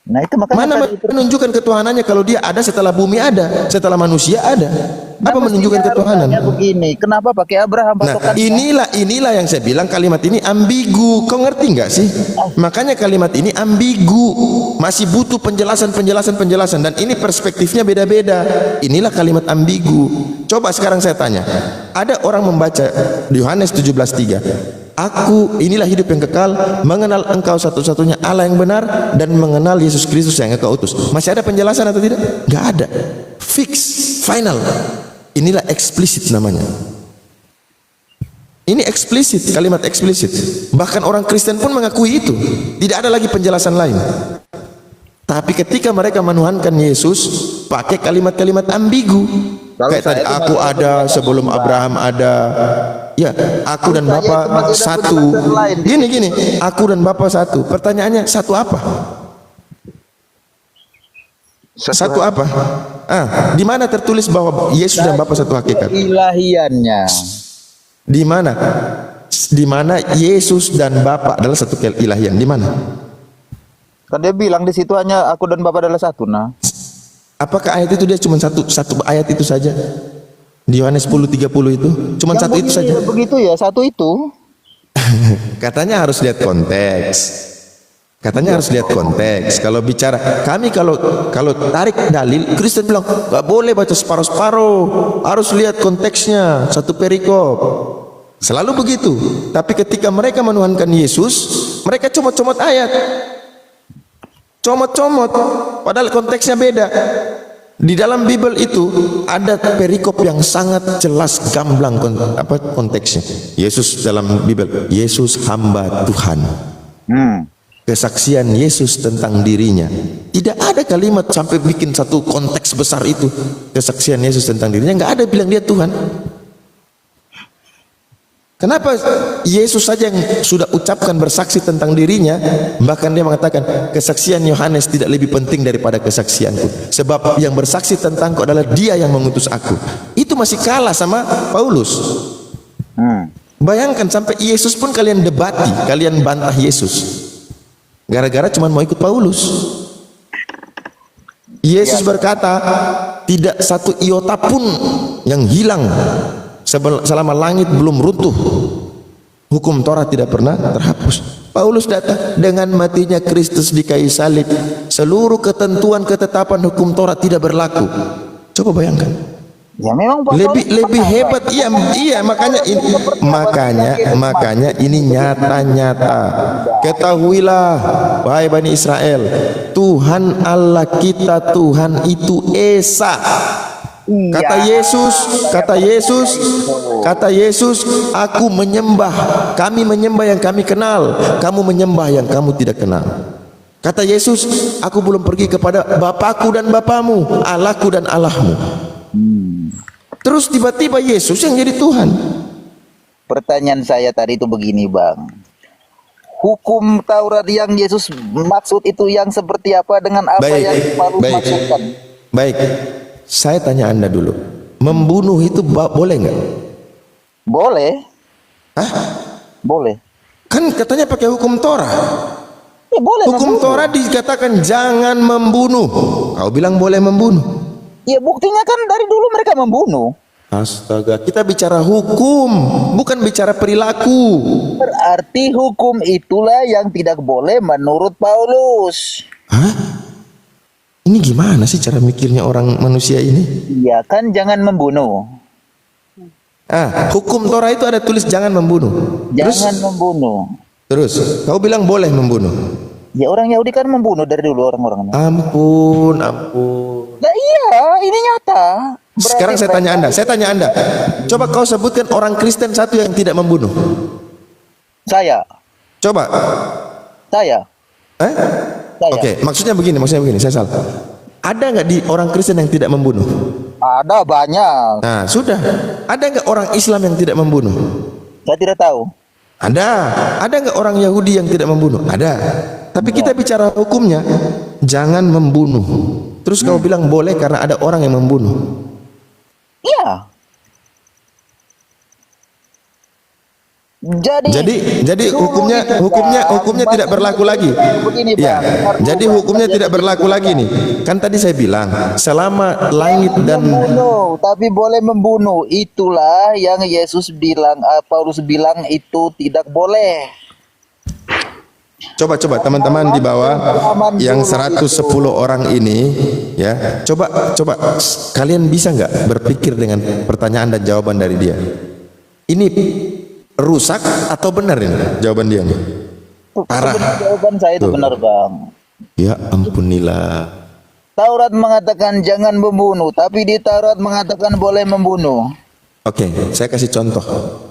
Nah itu makanya mana menunjukkan ketuhanannya kalau dia ada setelah bumi ada, setelah manusia ada? Apa menunjukkan ketuhanan? Begini, kenapa pakai Abraham? Nah, inilah yang saya bilang kalimat ini ambigu. Kau ngerti nggak sih? Makanya kalimat ini ambigu, masih butuh penjelasan dan ini perspektifnya beda-beda. Inilah kalimat ambigu. Coba sekarang saya tanya, ada orang membaca Yohanes 17:3. inilah hidup yang kekal, mengenal engkau satu-satunya Allah yang benar dan mengenal Yesus Kristus yang engkau utus. Masih ada penjelasan atau tidak? Nggak ada. Fix, final. Inilah eksplisit namanya. Ini eksplisit, kalimat eksplisit. Bahkan orang Kristen pun mengakui itu. Tidak ada lagi penjelasan lain. Tapi ketika mereka menuhankan Yesus, pakai kalimat-kalimat ambigu. Kayak tadi, aku ada sebelum Abraham ada. Ya, aku dan Bapa satu. Gini, aku dan Bapa satu. Pertanyaannya, satu apa? Satu apa? Di mana tertulis bahwa Yesus dan Bapa satu hakikat? Ilahiannya. Di mana? Di mana Yesus dan Bapa adalah satu keilahian? Di mana? Kan dia bilang di situ hanya aku dan Bapa adalah satu, nah. Apakah ayat itu dia cuma satu ayat itu saja? Di Yohanes 10:30 itu cuma satu itu saja. Begitu ya, satu itu. Katanya harus lihat konteks. Katanya harus lihat konteks. Kalau bicara kami kalau tarik dalil, Kristen bilang nggak boleh baca separuh-separuh, harus lihat konteksnya, satu perikop. Selalu begitu. Tapi ketika mereka menuhankan Yesus, mereka comot-comot ayat. Comot-comot, padahal konteksnya beda. Di dalam Bible itu ada perikop yang sangat jelas gamblang konteksnya. Yesus dalam Bible, Yesus hamba Tuhan. Kesaksian Yesus tentang dirinya. Tidak ada kalimat sampai bikin satu konteks besar itu. Kesaksian Yesus tentang dirinya, nggak ada bilang dia Tuhan. Kenapa Yesus saja yang sudah ucapkan bersaksi tentang dirinya, bahkan dia mengatakan kesaksian Yohanes tidak lebih penting daripada kesaksianku, sebab yang bersaksi tentangku adalah dia yang mengutus aku. Itu masih kalah sama Paulus. Bayangkan sampai Yesus pun kalian debati, kalian bantah Yesus gara-gara cuma mau ikut Paulus. Yesus berkata tidak satu iota pun yang hilang selama langit belum runtuh. Hukum Taurat tidak pernah terhapus. Paulus datang dengan matinya Kristus di kayu salib, seluruh ketentuan ketetapan hukum Taurat tidak berlaku. Coba bayangkan. Ya memang lebih hebat. Iya makanya ini nyata. Ketahuilah wahai Bani Israel, Tuhan Allah kita, Tuhan itu Esa. Kata Yesus, aku menyembah, kami menyembah yang kami kenal, kamu menyembah yang kamu tidak kenal. Kata Yesus, aku belum pergi kepada Bapakku dan Bapamu, Allahku dan Allahmu. Terus tiba-tiba Yesus yang jadi Tuhan. Pertanyaan saya tadi itu begini, Bang. Hukum Taurat yang Yesus maksud itu yang seperti apa dengan apa yang Paulus maksudkan? Baik. Saya tanya Anda dulu, membunuh itu boleh nggak? Boleh. Hah? Boleh. Kan katanya pakai hukum Torah. Ya, boleh. Hukum Torah dikatakan jangan membunuh. Kau bilang boleh membunuh. Ya buktinya kan dari dulu mereka membunuh. Astaga, kita bicara hukum, bukan bicara perilaku. Berarti hukum itulah yang tidak boleh menurut Paulus. Hah? Ini gimana sih cara mikirnya orang manusia ini? Iya kan, jangan membunuh. Hukum Torah itu ada tulis jangan membunuh. Jangan membunuh. Terus, kau bilang boleh membunuh. Ya orang Yahudi kan membunuh dari dulu orang-orangnya. Ampun. Nah iya, ini nyata. Berarti Sekarang saya tanya Anda. Coba kau sebutkan orang Kristen satu yang tidak membunuh. Saya. Coba. Saya. Oke, maksudnya begini, saya salah. Ada nggak di orang Kristen yang tidak membunuh? Ada banyak. Nah, sudah. Ada nggak orang Islam yang tidak membunuh? Saya tidak tahu. Ada. Ada nggak orang Yahudi yang tidak membunuh? Ada. Tapi kita bicara hukumnya, jangan membunuh. Terus kau bilang boleh karena ada orang yang membunuh. Iya. Jadi hukumnya tidak berlaku lagi. Begini, ya. Jadi hukumnya tidak berlaku lagi nih. Kan tadi saya bilang selama langit dan membunuh, tapi boleh membunuh. Itulah yang Yesus bilang, Paulus bilang itu tidak boleh. Coba teman-teman di bawah yang 110 orang ini ya. Coba kalian bisa nggak berpikir dengan pertanyaan dan jawaban dari dia. rusak atau benar ini jawaban dia nih? Parah. Jawaban saya itu Tuh. benar bang. Ya ampunilah. Taurat mengatakan jangan membunuh, tapi di Taurat mengatakan boleh membunuh. Oke, saya kasih contoh.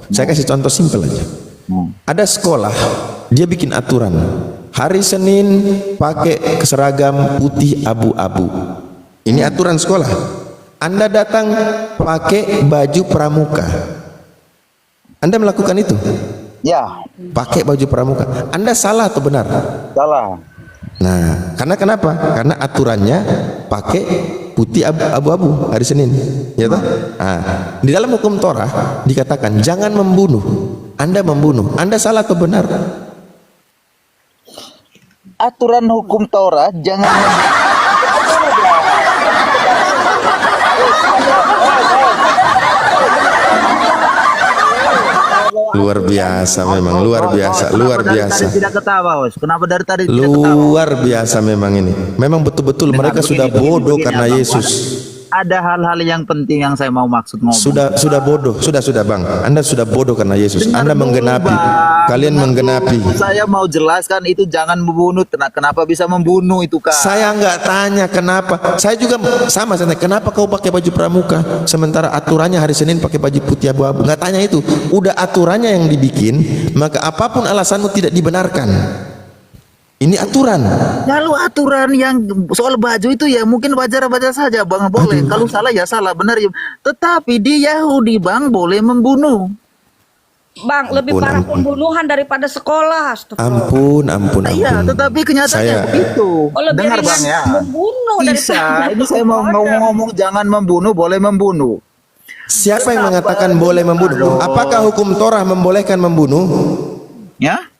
Saya kasih contoh simpel aja. Ada sekolah, dia bikin aturan. Hari Senin pakai seragam putih abu-abu. Ini aturan sekolah. Anda datang pakai baju pramuka. Anda melakukan itu? Ya, Pakai baju pramuka. Anda salah atau benar? salah. Nah, karena kenapa? Karena aturannya pakai putih abu-abu hari Senin, ya toh? Nah, di dalam hukum Torah dikatakan jangan membunuh. Anda membunuh. Anda salah atau benar? Aturan hukum Taurat jangan Luar biasa memang, luar biasa, luar biasa. tidak ketawa, Bos. Kenapa dari tadi tidak ketawa? Luar biasa memang ini. Memang betul-betul mereka sudah bodoh karena Yesus. Ada hal-hal yang penting yang saya mau maksud ngomong. Sudah bodoh, sudah Bang. Anda sudah bodoh karena Yesus. Anda menggenapi. Kalian menggenapi. Saya mau jelaskan itu jangan membunuh. Kenapa bisa membunuh itu Kak? Saya nggak tanya kenapa. Saya juga sama. Saya tanya, kenapa kau pakai baju pramuka sementara aturannya hari Senin pakai baju putih abu-abu? Nggak tanya itu. Udah aturannya yang dibikin, maka apapun alasanmu tidak dibenarkan. Ini aturan. Kalau aturan yang soal baju itu ya mungkin wajar-wajar saja Bang, boleh. Kalau salah ya salah, benar ya. Tetapi di Yahudi Bang boleh membunuh. Bang, lebih Ampun, parah ampun. pembunuhan daripada sekolah. Ampun. Iya, tetapi kenyataannya Saya- begitu. Oh, lebih Dengar ringan Bang ya. membunuh Bisa. daripada Ini saya mau ngomong jangan membunuh, boleh membunuh. Siapa yang mengatakan boleh membunuh? Apakah hukum Torah membolehkan membunuh? Ya?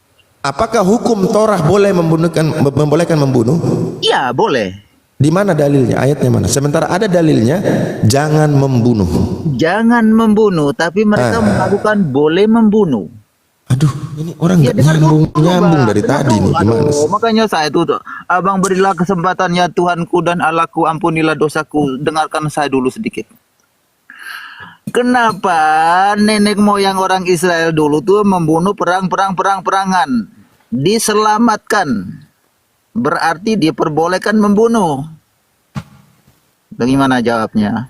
Apakah hukum Torah boleh membolehkan membunuh? Iya, boleh. Di mana dalilnya? Ayatnya mana? Sementara ada dalilnya jangan membunuh. Jangan membunuh, tapi mereka melakukan boleh membunuh. Aduh, ini orang Ya, nggak dengar dulu, nyambung Bang. dari Dengar tadi dulu. nih. Gimana? Aduh, makanya saya tuh, Abang berilah kesempatannya Tuhanku dan Allahku, ampunilah dosaku. Dengarkan saya dulu sedikit. Kenapa nenek moyang orang Israel dulu tuh membunuh perangan? Diselamatkan. Berarti diperbolehkan membunuh. Bagaimana jawabnya?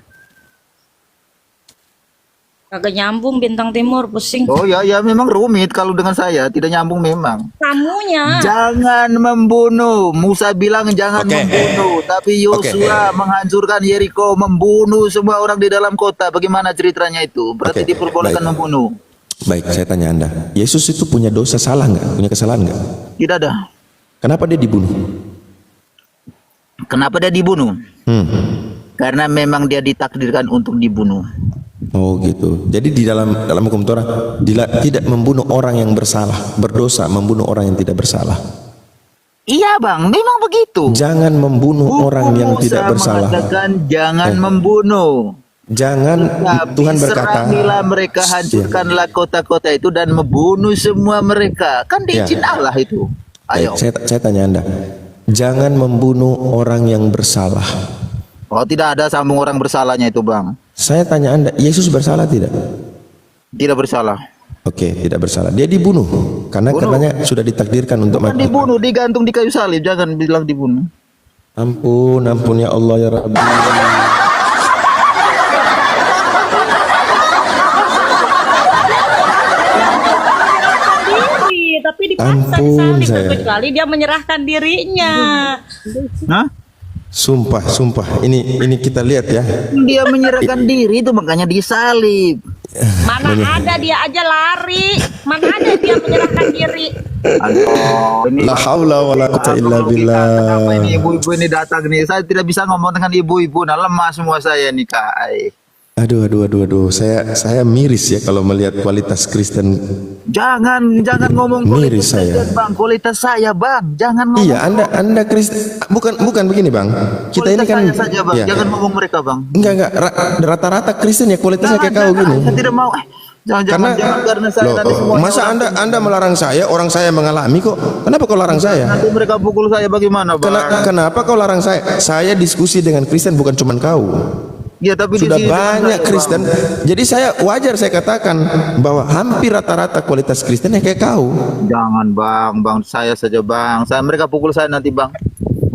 kagak nyambung Bintang Timur, pusing. Oh ya, memang rumit kalau dengan saya. Tidak nyambung memang. Kamunya. Jangan membunuh. Musa bilang jangan Oke. membunuh. Tapi Yosua menghancurkan Yeriko, membunuh semua orang di dalam kota. Bagaimana ceritanya itu? Berarti Oke, diperbolehkan baik. membunuh. Baik, saya tanya Anda. Yesus itu punya dosa salah nggak? Punya kesalahan nggak? Tidak ada. Kenapa dia dibunuh? Kenapa dia dibunuh? Karena memang dia ditakdirkan untuk dibunuh. Oh gitu. Jadi di dalam hukum Torah tidak membunuh orang yang bersalah, berdosa membunuh orang yang tidak bersalah. Iya bang, memang begitu. Jangan membunuh orang yang Musa tidak bersalah. mengatakan jangan membunuh. Jangan, Tapi Tuhan berkata, serangilah mereka, hancurkanlah kota-kota itu dan membunuh semua mereka. Kan diizin Allah itu. Ayo. Baik, saya tanya Anda, jangan membunuh orang yang bersalah. Oh, tidak ada sambung orang bersalahnya itu bang. Saya tanya Anda, Yesus bersalah tidak? Tidak bersalah. Oke, tidak bersalah. Dia dibunuh karena karenanya sudah ditakdirkan untuk Bukan mati. dibunuh, digantung di kayu salib. Jangan bilang dibunuh. Ampun ya Allah ya Rabbi. Diri, tapi dipaksa Ampun, disalib saya. kecuali dia menyerahkan dirinya. Hah? Sumpah. Ini kita lihat ya. Dia menyerahkan diri itu makanya disalib. Mana ada dia aja lari. Mana ada dia menyerahkan diri. Aduh, ini La haula wala quwata illa billah. kenapa ini ibu-ibu ini datang nih? Saya tidak bisa ngomong dengan ibu-ibu. Nah, lemah semua saya nih kak. Aduh. Saya miris ya kalau melihat kualitas Kristen. Jangan ngomong Miris kualitas saya. bang, kualitas saya bang. Jangan ngomong. Iya, Anda Kristen. Bukan begini Bang. Kita ini kualitas kan saya saja bang. ya. Jangan ngomong mereka bang. Enggak, rata-rata Kristen ya kualitasnya kayak kau gini. Saya tidak mau. Jangan karena saya Loh, nanti semuanya masa orang- Anda melarang saya, orang saya mengalami kok. Kenapa kau larang saya? nanti mereka pukul saya bagaimana bang? Kenapa kau larang saya? Saya diskusi dengan Kristen bukan cuman kau. Ya, tapi di Sudah sini banyak Bang. Kristen. Jadi wajar saya katakan bahwa hampir rata-rata kualitas Kristen yang kayak kau. Jangan Bang, saya saja Bang. Mereka pukul saya nanti Bang.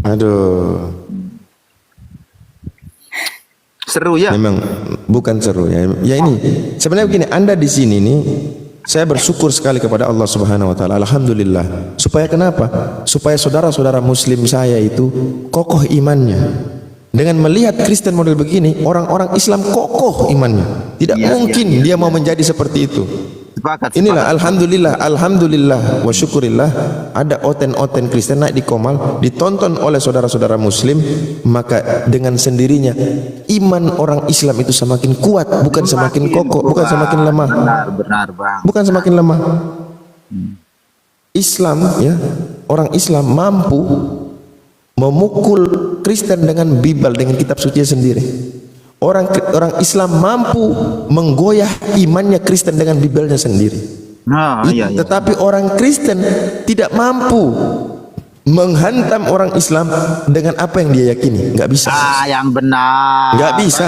Aduh, Seru ya? memang bukan seru ya. Ya ini sebenarnya begini, Anda di sini nih, saya bersyukur sekali kepada Allah Subhanahu wa taala. Alhamdulillah. Supaya kenapa? Supaya saudara-saudara muslim saya itu kokoh imannya. Dengan melihat Kristen model begini, orang-orang Islam kokoh imannya. Tidak mungkin dia mau menjadi seperti itu. Sepakat. Inilah alhamdulillah wa syukurillah, ada oten-oten Kristen naik di Komal, ditonton oleh saudara-saudara muslim, maka dengan sendirinya iman orang Islam itu semakin kuat, bukan semakin kokoh, bukan semakin lemah. Benar Bang. Bukan semakin lemah. Islam ya, orang Islam mampu memukul Kristen dengan Bible, dengan kitab suci sendiri. Orang Islam mampu menggoyah imannya Kristen dengan Biblenya sendiri. Nah, iya. Tetapi orang Kristen tidak mampu menghantam orang Islam dengan apa yang dia yakini. Nggak bisa. Yang benar. Nggak bisa.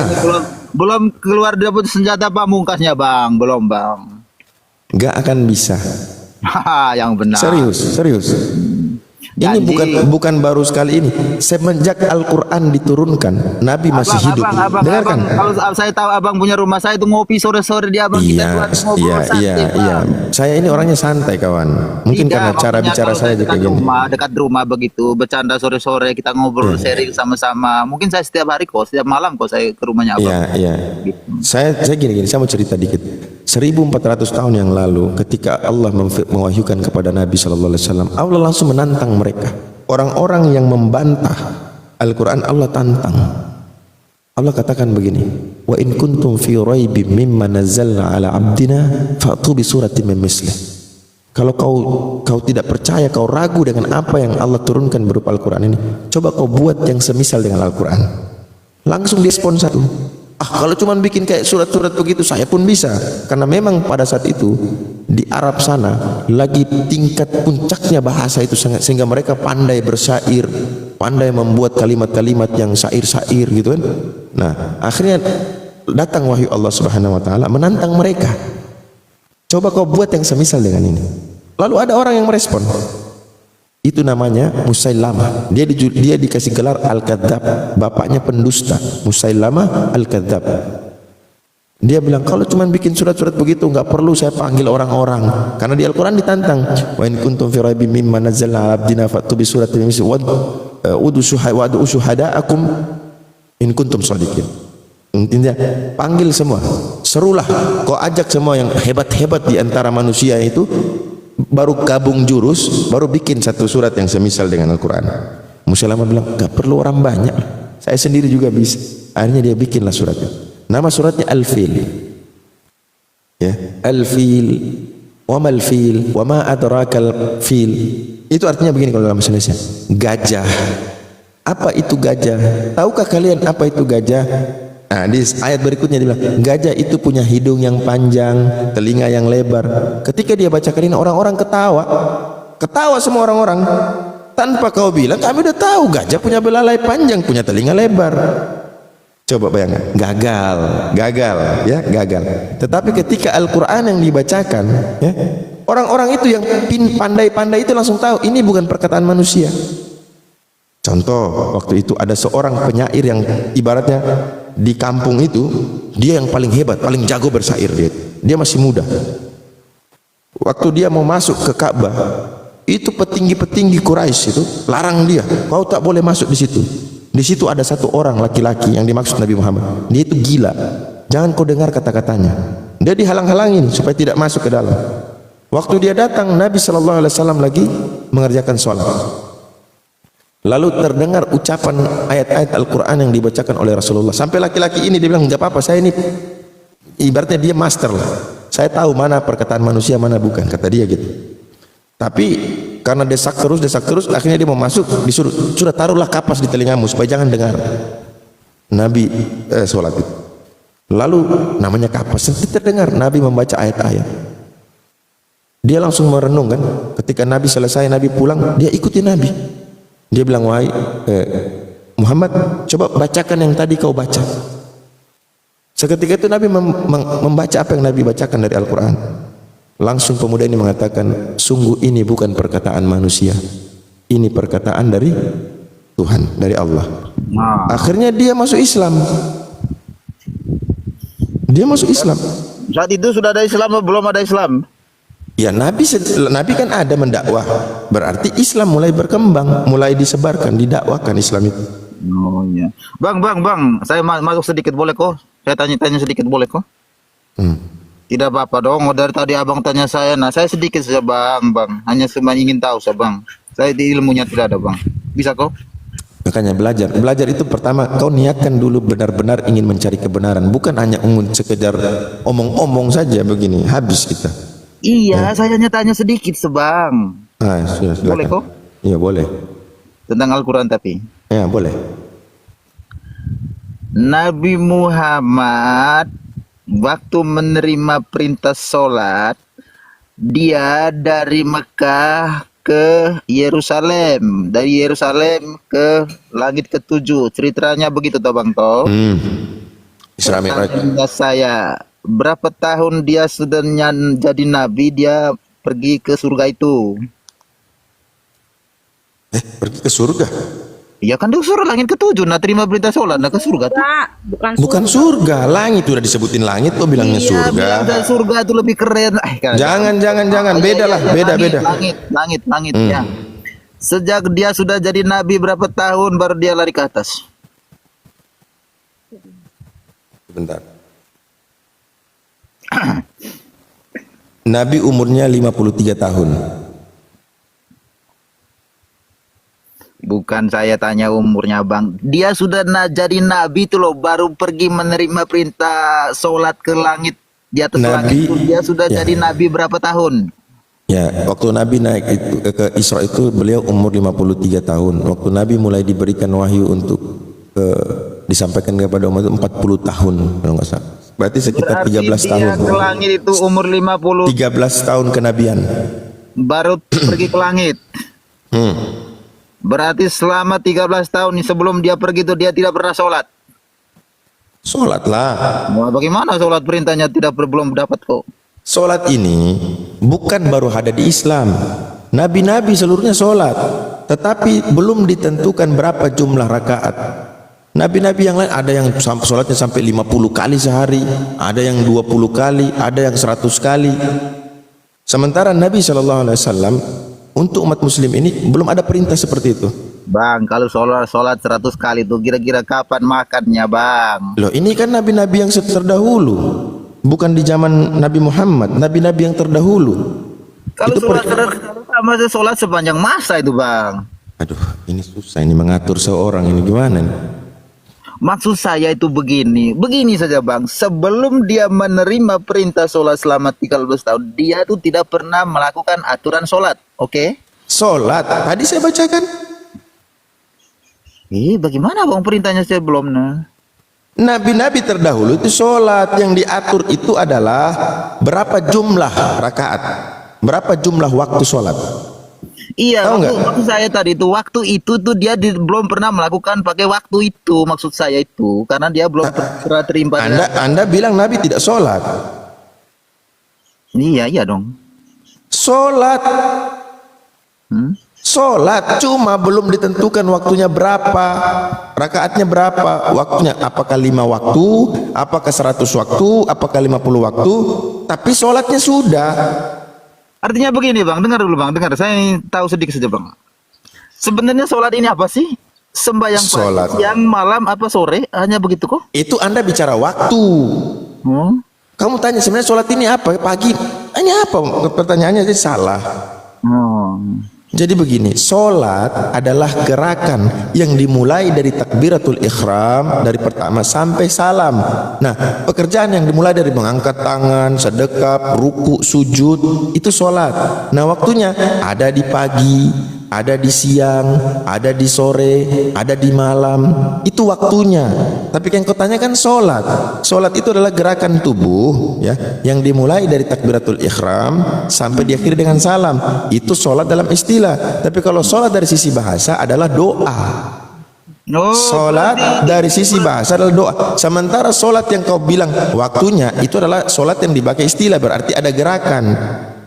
Belum keluar dari senjata pamungkasnya Bang, belum Bang. Nggak akan bisa. Yang benar. Serius. Ini bukan baru sekali ini. Semenjak Al-Quran diturunkan, Nabi masih hidup. Dengarkan. Kalau saya tahu Abang punya rumah, saya itu ngopi sore-sore di Abang, kita buat ngobrol santai, Bang. Saya ini orangnya santai kawan. Mungkin karena cara bicara saya juga kayak gini. Dekat rumah begitu, bercanda sore-sore, kita ngobrol sharing sama-sama. Mungkin saya setiap hari kok, setiap malam kok saya ke rumahnya Abang. Iya. Saya gini, saya mau cerita dikit. 1400 tahun yang lalu, ketika Allah mewahyukan kepada Nabi SAW, Allah langsung menantang mereka. Orang-orang yang membantah Al-Quran, Allah tantang. Allah katakan begini, wa in kuntum fi raibim mimma nazzalna ala abdina fa'tu bi suratin min mislih. Kalau kau tidak percaya, kau ragu dengan apa yang Allah turunkan berupa Al-Quran ini, coba kau buat yang semisal dengan Al-Quran. Langsung direspon satu. Kalau cuma bikin kayak surat-surat begitu, saya pun bisa. Karena memang pada saat itu di Arab sana lagi tingkat puncaknya bahasa itu sangat, sehingga mereka pandai bersyair, pandai membuat kalimat-kalimat yang syair-syair gitu kan. Nah, akhirnya datang wahyu Allah Subhanahu wa taala menantang mereka. Coba kau buat yang semisal dengan ini. Lalu ada orang yang merespon. Itu namanya Musailamah. Dia dikasih gelar Al-Kadzab, bapaknya pendusta. Musailamah Al-Kadzab. Dia bilang, kalau cuma bikin surat-surat begitu nggak perlu saya panggil orang-orang, karena di Al-Quran ditantang, wa in kuntum fi raibim mimma nazzalna 'ala abdina fa'tu bi suratin min mithlihi wad'u syuhada'akum in kuntum shadiqin. Intinya panggil semua, serulah, kau ajak semua yang hebat-hebat di antara manusia itu, baru gabung jurus, baru bikin satu surat yang semisal dengan Al-Quran. Musailamah bilang, gak perlu orang banyak, saya sendiri juga bisa. Akhirnya dia bikinlah suratnya. Nama suratnya Al-Fil. Ya, Al-Fil, wa mal fil, wa ma adrakal fil. Itu artinya begini kalau dalam bahasa Indonesia, gajah. Apa itu gajah? Tahukah kalian apa itu gajah? Nah, di ayat berikutnya dia bilang, gajah itu punya hidung yang panjang, telinga yang lebar. Ketika dia bacakan ini, orang-orang ketawa semua orang-orang. Tanpa kau bilang, kami udah tahu gajah punya belalai panjang, punya telinga lebar. Coba bayangkan, gagal. Tetapi ketika Al-Quran yang dibacakan, ya, orang-orang itu yang pandai-pandai itu langsung tahu ini bukan perkataan manusia. Contoh, waktu itu ada seorang penyair yang ibaratnya di kampung itu dia yang paling hebat, paling jago bersyair. Dia masih muda. Waktu dia mau masuk ke Ka'bah, itu petinggi-petinggi Quraisy itu larang dia, kau tak boleh masuk di situ. Di situ ada satu orang laki-laki yang dimaksud Nabi Muhammad. Dia itu gila, jangan kau dengar kata-katanya. Dia dihalang-halangin supaya tidak masuk ke dalam. Waktu dia datang, Nabi SAW lagi mengerjakan sholat. Lalu terdengar ucapan ayat-ayat Al-Quran yang dibacakan oleh Rasulullah. Sampai laki-laki ini dia bilang, enggak apa-apa, saya ini ibaratnya dia master lah. Saya tahu mana perkataan manusia, mana bukan, kata dia gitu. Tapi karena desak terus, akhirnya dia mau masuk, disuruh, sudah taruhlah kapas di telingamu supaya jangan dengar Nabi sholat itu. Lalu namanya kapas, terdengar Nabi membaca ayat-ayat. Dia langsung merenung kan. Ketika Nabi selesai, Nabi pulang, dia ikuti Nabi. Dia bilang, wahai Muhammad, coba bacakan yang tadi kau baca. Seketika itu Nabi membaca apa yang Nabi bacakan dari Al-Quran. Langsung pemuda ini mengatakan, sungguh ini bukan perkataan manusia, ini perkataan dari Tuhan, dari Allah. Akhirnya dia masuk Islam. Dia masuk Islam. Saat itu sudah ada Islam atau belum ada Islam? Ya Nabi kan ada mendakwah. Berarti Islam mulai berkembang, mulai disebarkan, didakwakan Islam itu. Oh iya. Bang, saya masuk sedikit boleh kok? Saya tanya-tanya sedikit boleh kok? Tidak apa-apa dong. Dari tadi abang tanya saya, nah saya sedikit saja bang. Hanya cuma ingin tahu saja bang. Saya di ilmunya tidak ada bang. Bisa kok? Makanya belajar itu pertama kau niatkan dulu benar-benar ingin mencari kebenaran, bukan hanya sekedar omong-omong saja begini, habis kita. Iya, saya hanya tanya sedikit sebang. Sudah, silakan. Boleh kok? Iya boleh. Tentang Al-Quran tapi. Ya boleh. Nabi Muhammad waktu menerima perintah sholat, dia dari Mekah ke Yerusalem, dari Yerusalem ke langit ketujuh. Ceritanya begitu toh bang toh. Isra Mi'raj. Pertanyaan saya, berapa tahun dia sudah jadi nabi, dia pergi ke surga itu? Pergi ke surga? Ya kan dia surga langit ketujuh, nah terima perintah sholat, nah ke surga tuh. Bukan surga, langit udah disebutin langit, kok bilangnya surga. Bilang dari surga itu lebih keren. Jangan, beda lah, beda. Langit ya. Sejak dia sudah jadi nabi berapa tahun baru dia lari ke atas? Bentar. Nabi umurnya 53 tahun. Bukan saya tanya umurnya bang. Dia sudah jadi nabi itu loh, baru pergi menerima perintah sholat ke langit di atas langit itu. Dia sudah jadi nabi berapa tahun? Ya, waktu Nabi naik itu, ke Isra itu beliau umur 53 tahun. Waktu Nabi mulai diberikan wahyu untuk disampaikan kepada umat itu 40 tahun kalau nggak salah. Berarti sekitar 13 tahun. Dia ke langit itu umur 50. 13 tahun kenabian. Baru pergi ke langit. Berarti selama 13 tahun sebelum dia pergi itu dia tidak pernah sholat. Sholat lah. Wah, bagaimana sholat perintahnya belum dapat kok? Sholat ini bukan baru ada di Islam. Nabi-nabi seluruhnya sholat, tetapi belum ditentukan berapa jumlah rakaat. Nabi-nabi yang lain ada yang sholatnya sampai 50 kali sehari, ada yang 20 kali, ada yang 100 kali. Sementara Nabi SAW untuk umat muslim ini belum ada perintah seperti itu. Bang, kalau sholat 100 kali itu kira-kira kapan makannya bang? Loh ini kan nabi-nabi yang terdahulu, bukan di zaman Nabi Muhammad, nabi-nabi yang terdahulu. Kalau itu sholat 100 kali sama sholat sepanjang masa itu bang. Aduh, ini susah ini mengatur seorang ini gimana nih? Maksud saya itu begini saja bang. Sebelum dia menerima perintah sholat selama 13 tahun, dia tuh tidak pernah melakukan aturan sholat, oke? Sholat, tadi saya bacakan. Bagaimana bang perintahnya saya belum nah? Nabi-nabi terdahulu itu sholat, yang diatur itu adalah berapa jumlah rakaat, berapa jumlah waktu sholat. Iya, maksud saya tadi itu waktu itu tuh dia belum pernah melakukan pakai waktu itu, maksud saya itu karena dia belum pernah terima. Anda bilang Nabi tidak sholat? Iya dong. Sholat, sholat cuma belum ditentukan waktunya berapa, rakaatnya berapa, waktunya apakah 5 waktu, apakah 100 waktu, apakah 50 waktu, tapi sholatnya sudah. Artinya begini bang, dengar dulu bang, saya ini tahu sedikit saja bang. Sebenarnya sholat ini apa sih? Sembahyang pagi, siang, malam, apa sore? Hanya begitu kok? Itu Anda bicara waktu. Kamu tanya sebenarnya sholat ini apa? Pagi, ini apa? Pertanyaannya sih salah. Jadi begini, sholat adalah gerakan yang dimulai dari takbiratul ikhram, dari pertama sampai salam. Nah, pekerjaan yang dimulai dari mengangkat tangan, sedekap, ruku, sujud, itu sholat. Nah, waktunya ada di pagi, ada di siang, ada di sore, ada di malam, itu waktunya. Tapi yang kau tanyakan sholat. Sholat itu adalah gerakan tubuh ya, yang dimulai dari takbiratul ikhram sampai diakhiri dengan salam. Itu sholat dalam istilah. Tapi kalau sholat dari sisi bahasa adalah doa. Oh, Solat dari sisi bahasa adalah doa. Sementara solat yang kau bilang waktunya itu adalah solat yang dipakai istilah, berarti ada gerakan.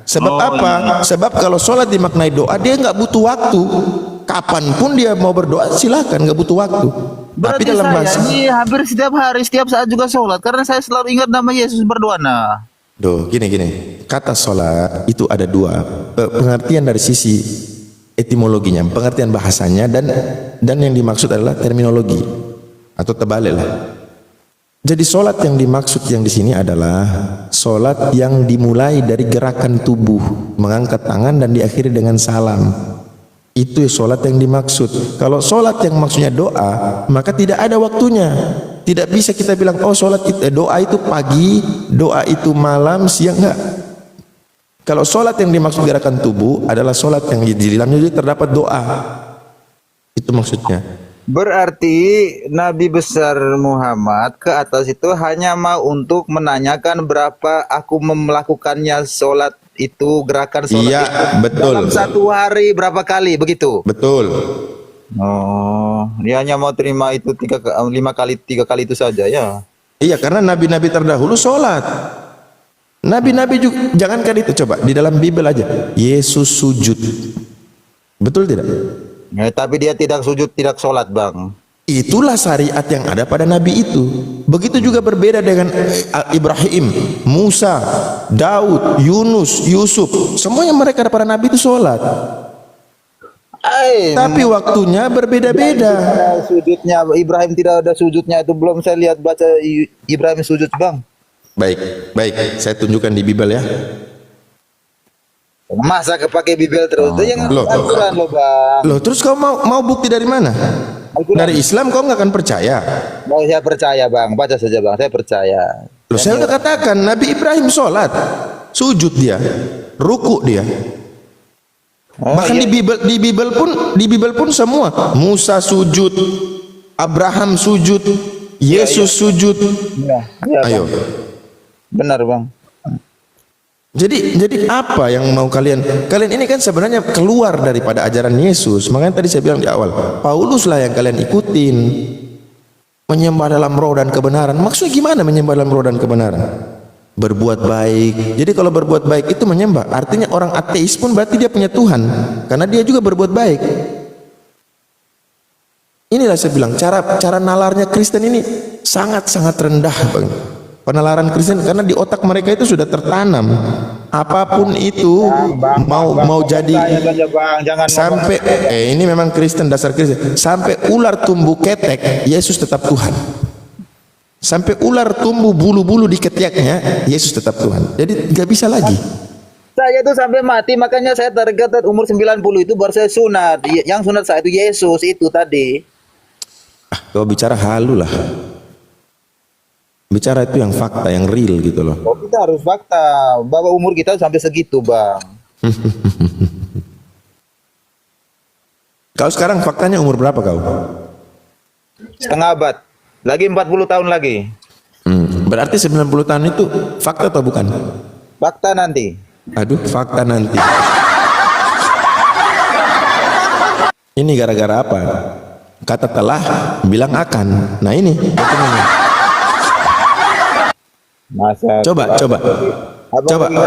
Sebab apa? Sebab kalau solat dimaknai doa, dia nggak butuh waktu. Kapanpun dia mau berdoa silakan, nggak butuh waktu. Tapi berarti dalam saya bahasa, ini hampir setiap hari, setiap saat juga sholat, karena saya selalu ingat nama Yesus berdoa. Nah, gini, kata solat itu ada dua pengertian dari sisi etimologinya, pengertian bahasanya, dan yang dimaksud adalah terminologi atau terbalik lah. Jadi solat yang dimaksud yang di sini adalah solat yang dimulai dari gerakan tubuh, mengangkat tangan dan diakhiri dengan salam. Itu solat yang dimaksud. Kalau solat yang maksudnya doa, maka tidak ada waktunya. Tidak bisa kita bilang oh solat doa itu pagi, doa itu malam, siang, enggak. Kalau solat yang dimaksud gerakan tubuh adalah solat yang di dalamnya juga terdapat doa. Itu maksudnya. berarti Nabi besar Muhammad ke atas itu hanya mau untuk menanyakan berapa aku melakukannya sholat itu, gerakan sholat Iya, itu betul. dalam satu hari berapa kali, begitu? Betul. Oh, dia hanya mau terima itu 3 kali itu saja ya. Iya, karena nabi-nabi terdahulu sholat. Nabi-nabi juga, jangankan itu, coba di dalam Bible aja, Yesus sujud. Betul tidak? Ya, tapi dia tidak sujud, tidak sholat, Bang. Itulah syariat yang ada pada nabi itu. Begitu juga berbeda dengan Ibrahim, Musa, Daud, Yunus, Yusuf. Semuanya mereka para nabi itu sholat. Tapi waktunya berbeda-beda. Sujudnya Ibrahim tidak ada sujudnya, itu belum saya lihat baca Ibrahim sujud, Bang. Baik, saya tunjukkan di Bible ya. Masa kepake Bible terus? Itu yang Loh. Al-Quran loh, Bang. Loh, terus kau mau bukti dari mana? Dari Islam kau nggak akan percaya. Mau saya percaya, Bang. Baca saja, Bang. Saya percaya. Loh, saya udah katakan Nabi Ibrahim sholat, sujud dia, ruku dia. Bahkan iya. di Bible pun semua. Musa sujud, Abraham sujud, Yesus sujud. Iya, iya, Bang. Ayo. Benar, Bang. Jadi apa yang mau kalian ini kan sebenarnya keluar daripada ajaran Yesus. Makanya tadi saya bilang di awal, Paulus lah yang kalian ikutin, menyembah dalam roh dan kebenaran. Maksudnya gimana menyembah dalam roh dan kebenaran? Berbuat baik. Jadi kalau berbuat baik itu menyembah, artinya orang ateis pun berarti dia punya Tuhan, karena dia juga berbuat baik. Inilah saya bilang cara nalarnya Kristen ini sangat rendah, Bang. Penalaran Kristen, karena di otak mereka itu sudah tertanam apapun itu mau jadi sampai ini memang Kristen, dasar Kristen, sampai ular tumbuh ketek Yesus tetap Tuhan, sampai ular tumbuh bulu-bulu di ketiaknya Yesus tetap Tuhan. Jadi nggak bisa lagi. Saya itu sampai mati, makanya saya target umur 90 itu baru saya sunat. Yang sunat saya itu Yesus itu tadi. Kau bicara halu lah. Bicara itu yang fakta, yang real gitu loh. Oh, kita harus fakta. Bahwa umur kita sampai segitu, Bang. Kau sekarang faktanya umur berapa kau? Setengah abad. Lagi 40 tahun lagi. Berarti 90 tahun itu fakta atau bukan? Fakta nanti. Aduh, fakta nanti. Ini gara-gara apa? Kata telah, bilang akan. Nah ini. Masa Coba.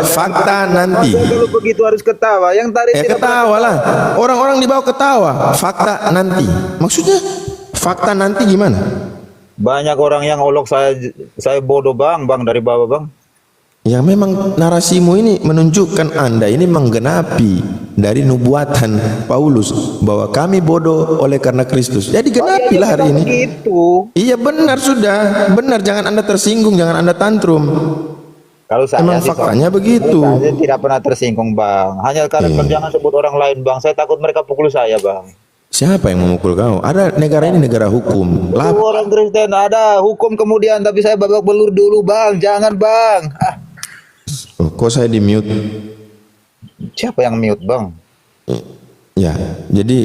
Fakta nanti. Kalau begitu harus ketawa. Yang tadi tidak Ketawa lah. Orang-orang di bawah ketawa. Fakta nanti. Maksudnya fakta nanti gimana? banyak orang yang olok saya bodoh, Bang, dari bawah, Bang. Ya memang narasimu ini menunjukkan Anda ini menggenapi dari nubuatan Paulus bahwa kami bodoh oleh karena Kristus. Jadi genapilah hari ini. Begitu. Iya benar sudah. Benar, jangan Anda tersinggung, jangan Anda tantrum. Kalau saya Emang sih, faktanya Bang, begitu. saya tidak pernah tersinggung, Bang. Hanya karena jangan sebut orang lain, Bang. Saya takut mereka pukul saya, Bang. Siapa yang memukul kau? Ada negara ini negara hukum. Itu orang Kristen ada hukum kemudian, tapi saya babak belur dulu, Bang. Jangan, Bang. Kok saya di mute? Siapa yang mute, Bang? Ya, jadi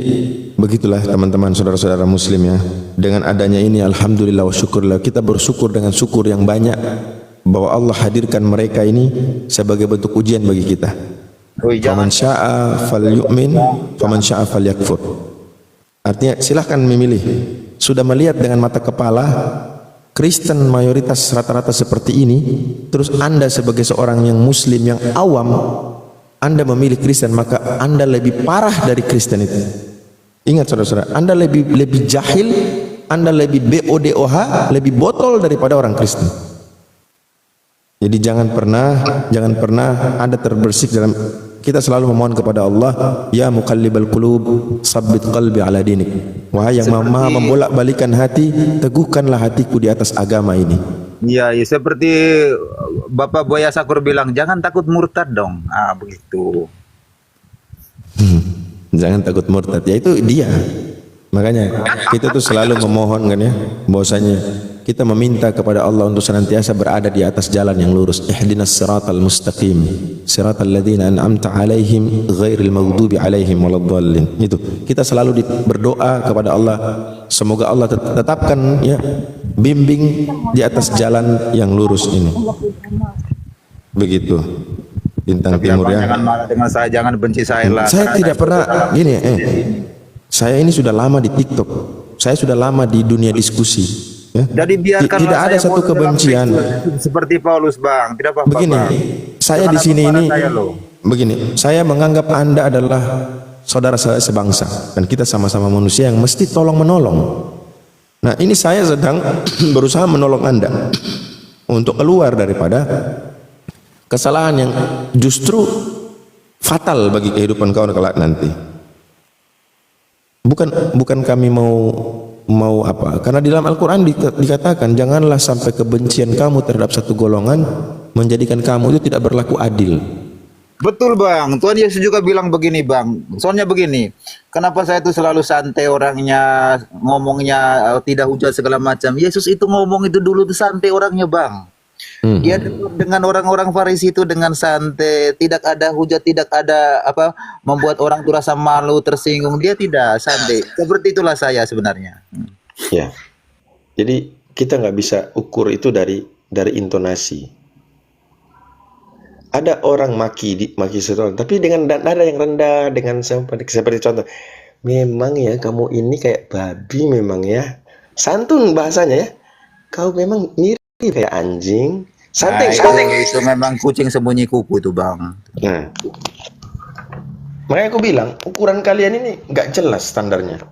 begitulah teman-teman saudara-saudara muslim ya. Dengan adanya ini alhamdulillah wa syukurlah, kita bersyukur dengan syukur yang banyak bahwa Allah hadirkan mereka ini sebagai bentuk ujian bagi kita. Faman syaa falyu'min, faman syaa falyakfur. Artinya silahkan memilih. sudah melihat dengan mata kepala Kristen mayoritas rata-rata seperti ini, terus Anda sebagai seorang yang muslim yang awam, Anda memilih Kristen, maka Anda lebih parah dari Kristen itu. Ingat saudara-saudara, Anda lebih jahil, Anda lebih BODOH, lebih botol daripada orang Kristen. Jadi jangan pernah Anda terbersih dalam. Kita selalu memohon kepada Allah, ya muqallibal qulub, sabbit qalbi ala dinik. Wahai yang maha membolak-balikan hati, teguhkanlah hatiku di atas agama ini. Iya, ya, seperti Bapak Buaya Sakur bilang, jangan takut murtad dong. Ah, begitu. Jangan takut murtad, ya itu dia. Makanya kita tuh selalu memohon kan ya, bahwasanya kita meminta kepada Allah untuk senantiasa berada di atas jalan yang lurus. Ihdinas siratal mustaqim, siratal ladzina an'amta alaihim ghairil maghdubi alaihim waladdallin. Itu kita selalu berdoa kepada Allah, semoga Allah tetapkan ya, bimbing di atas jalan yang lurus ini. Begitu Bintang Timur ya. Jangan marah dengan saya, jangan benci saya lah. Saya tidak pernah gini saya ini sudah lama di TikTok, saya sudah lama di dunia diskusi ya. Jadi biarkan tidak ada satu kebencian seperti Paulus, Bang. Tidak apa-apa. Begini, Bang. saya di sini ini begini, saya menganggap Anda adalah saudara saya sebangsa dan kita sama-sama manusia yang mesti tolong menolong. Nah, ini saya sedang berusaha menolong Anda untuk keluar daripada kesalahan yang justru fatal bagi kehidupan kau kelak nanti. Bukan kami mau apa? Karena di dalam Al-Quran dikatakan janganlah sampai kebencian kamu terhadap satu golongan menjadikan kamu itu tidak berlaku adil. Betul, Bang. Tuhan Yesus juga bilang begini, Bang. Soalnya begini, kenapa saya itu selalu santai orangnya, ngomongnya tidak hujat segala macam. Yesus itu ngomong itu dulu tuh santai orangnya, Bang. Dia dengan orang-orang Farisi itu dengan santai, tidak ada hujat, tidak ada apa membuat orang itu rasa malu, tersinggung. Dia tidak, santai. Seperti itulah saya sebenarnya. Ya. Jadi kita nggak bisa ukur itu dari intonasi. Ada orang maki seseorang, tapi dengan nada yang rendah, dengan seperti contoh, memang ya kamu ini kayak babi memang ya, santun bahasanya ya, kau memang mirip kayak anjing. Santai. Itu memang kucing sembunyi kuku itu, Bang. Nah, makanya aku bilang ukuran kalian ini nggak jelas standarnya.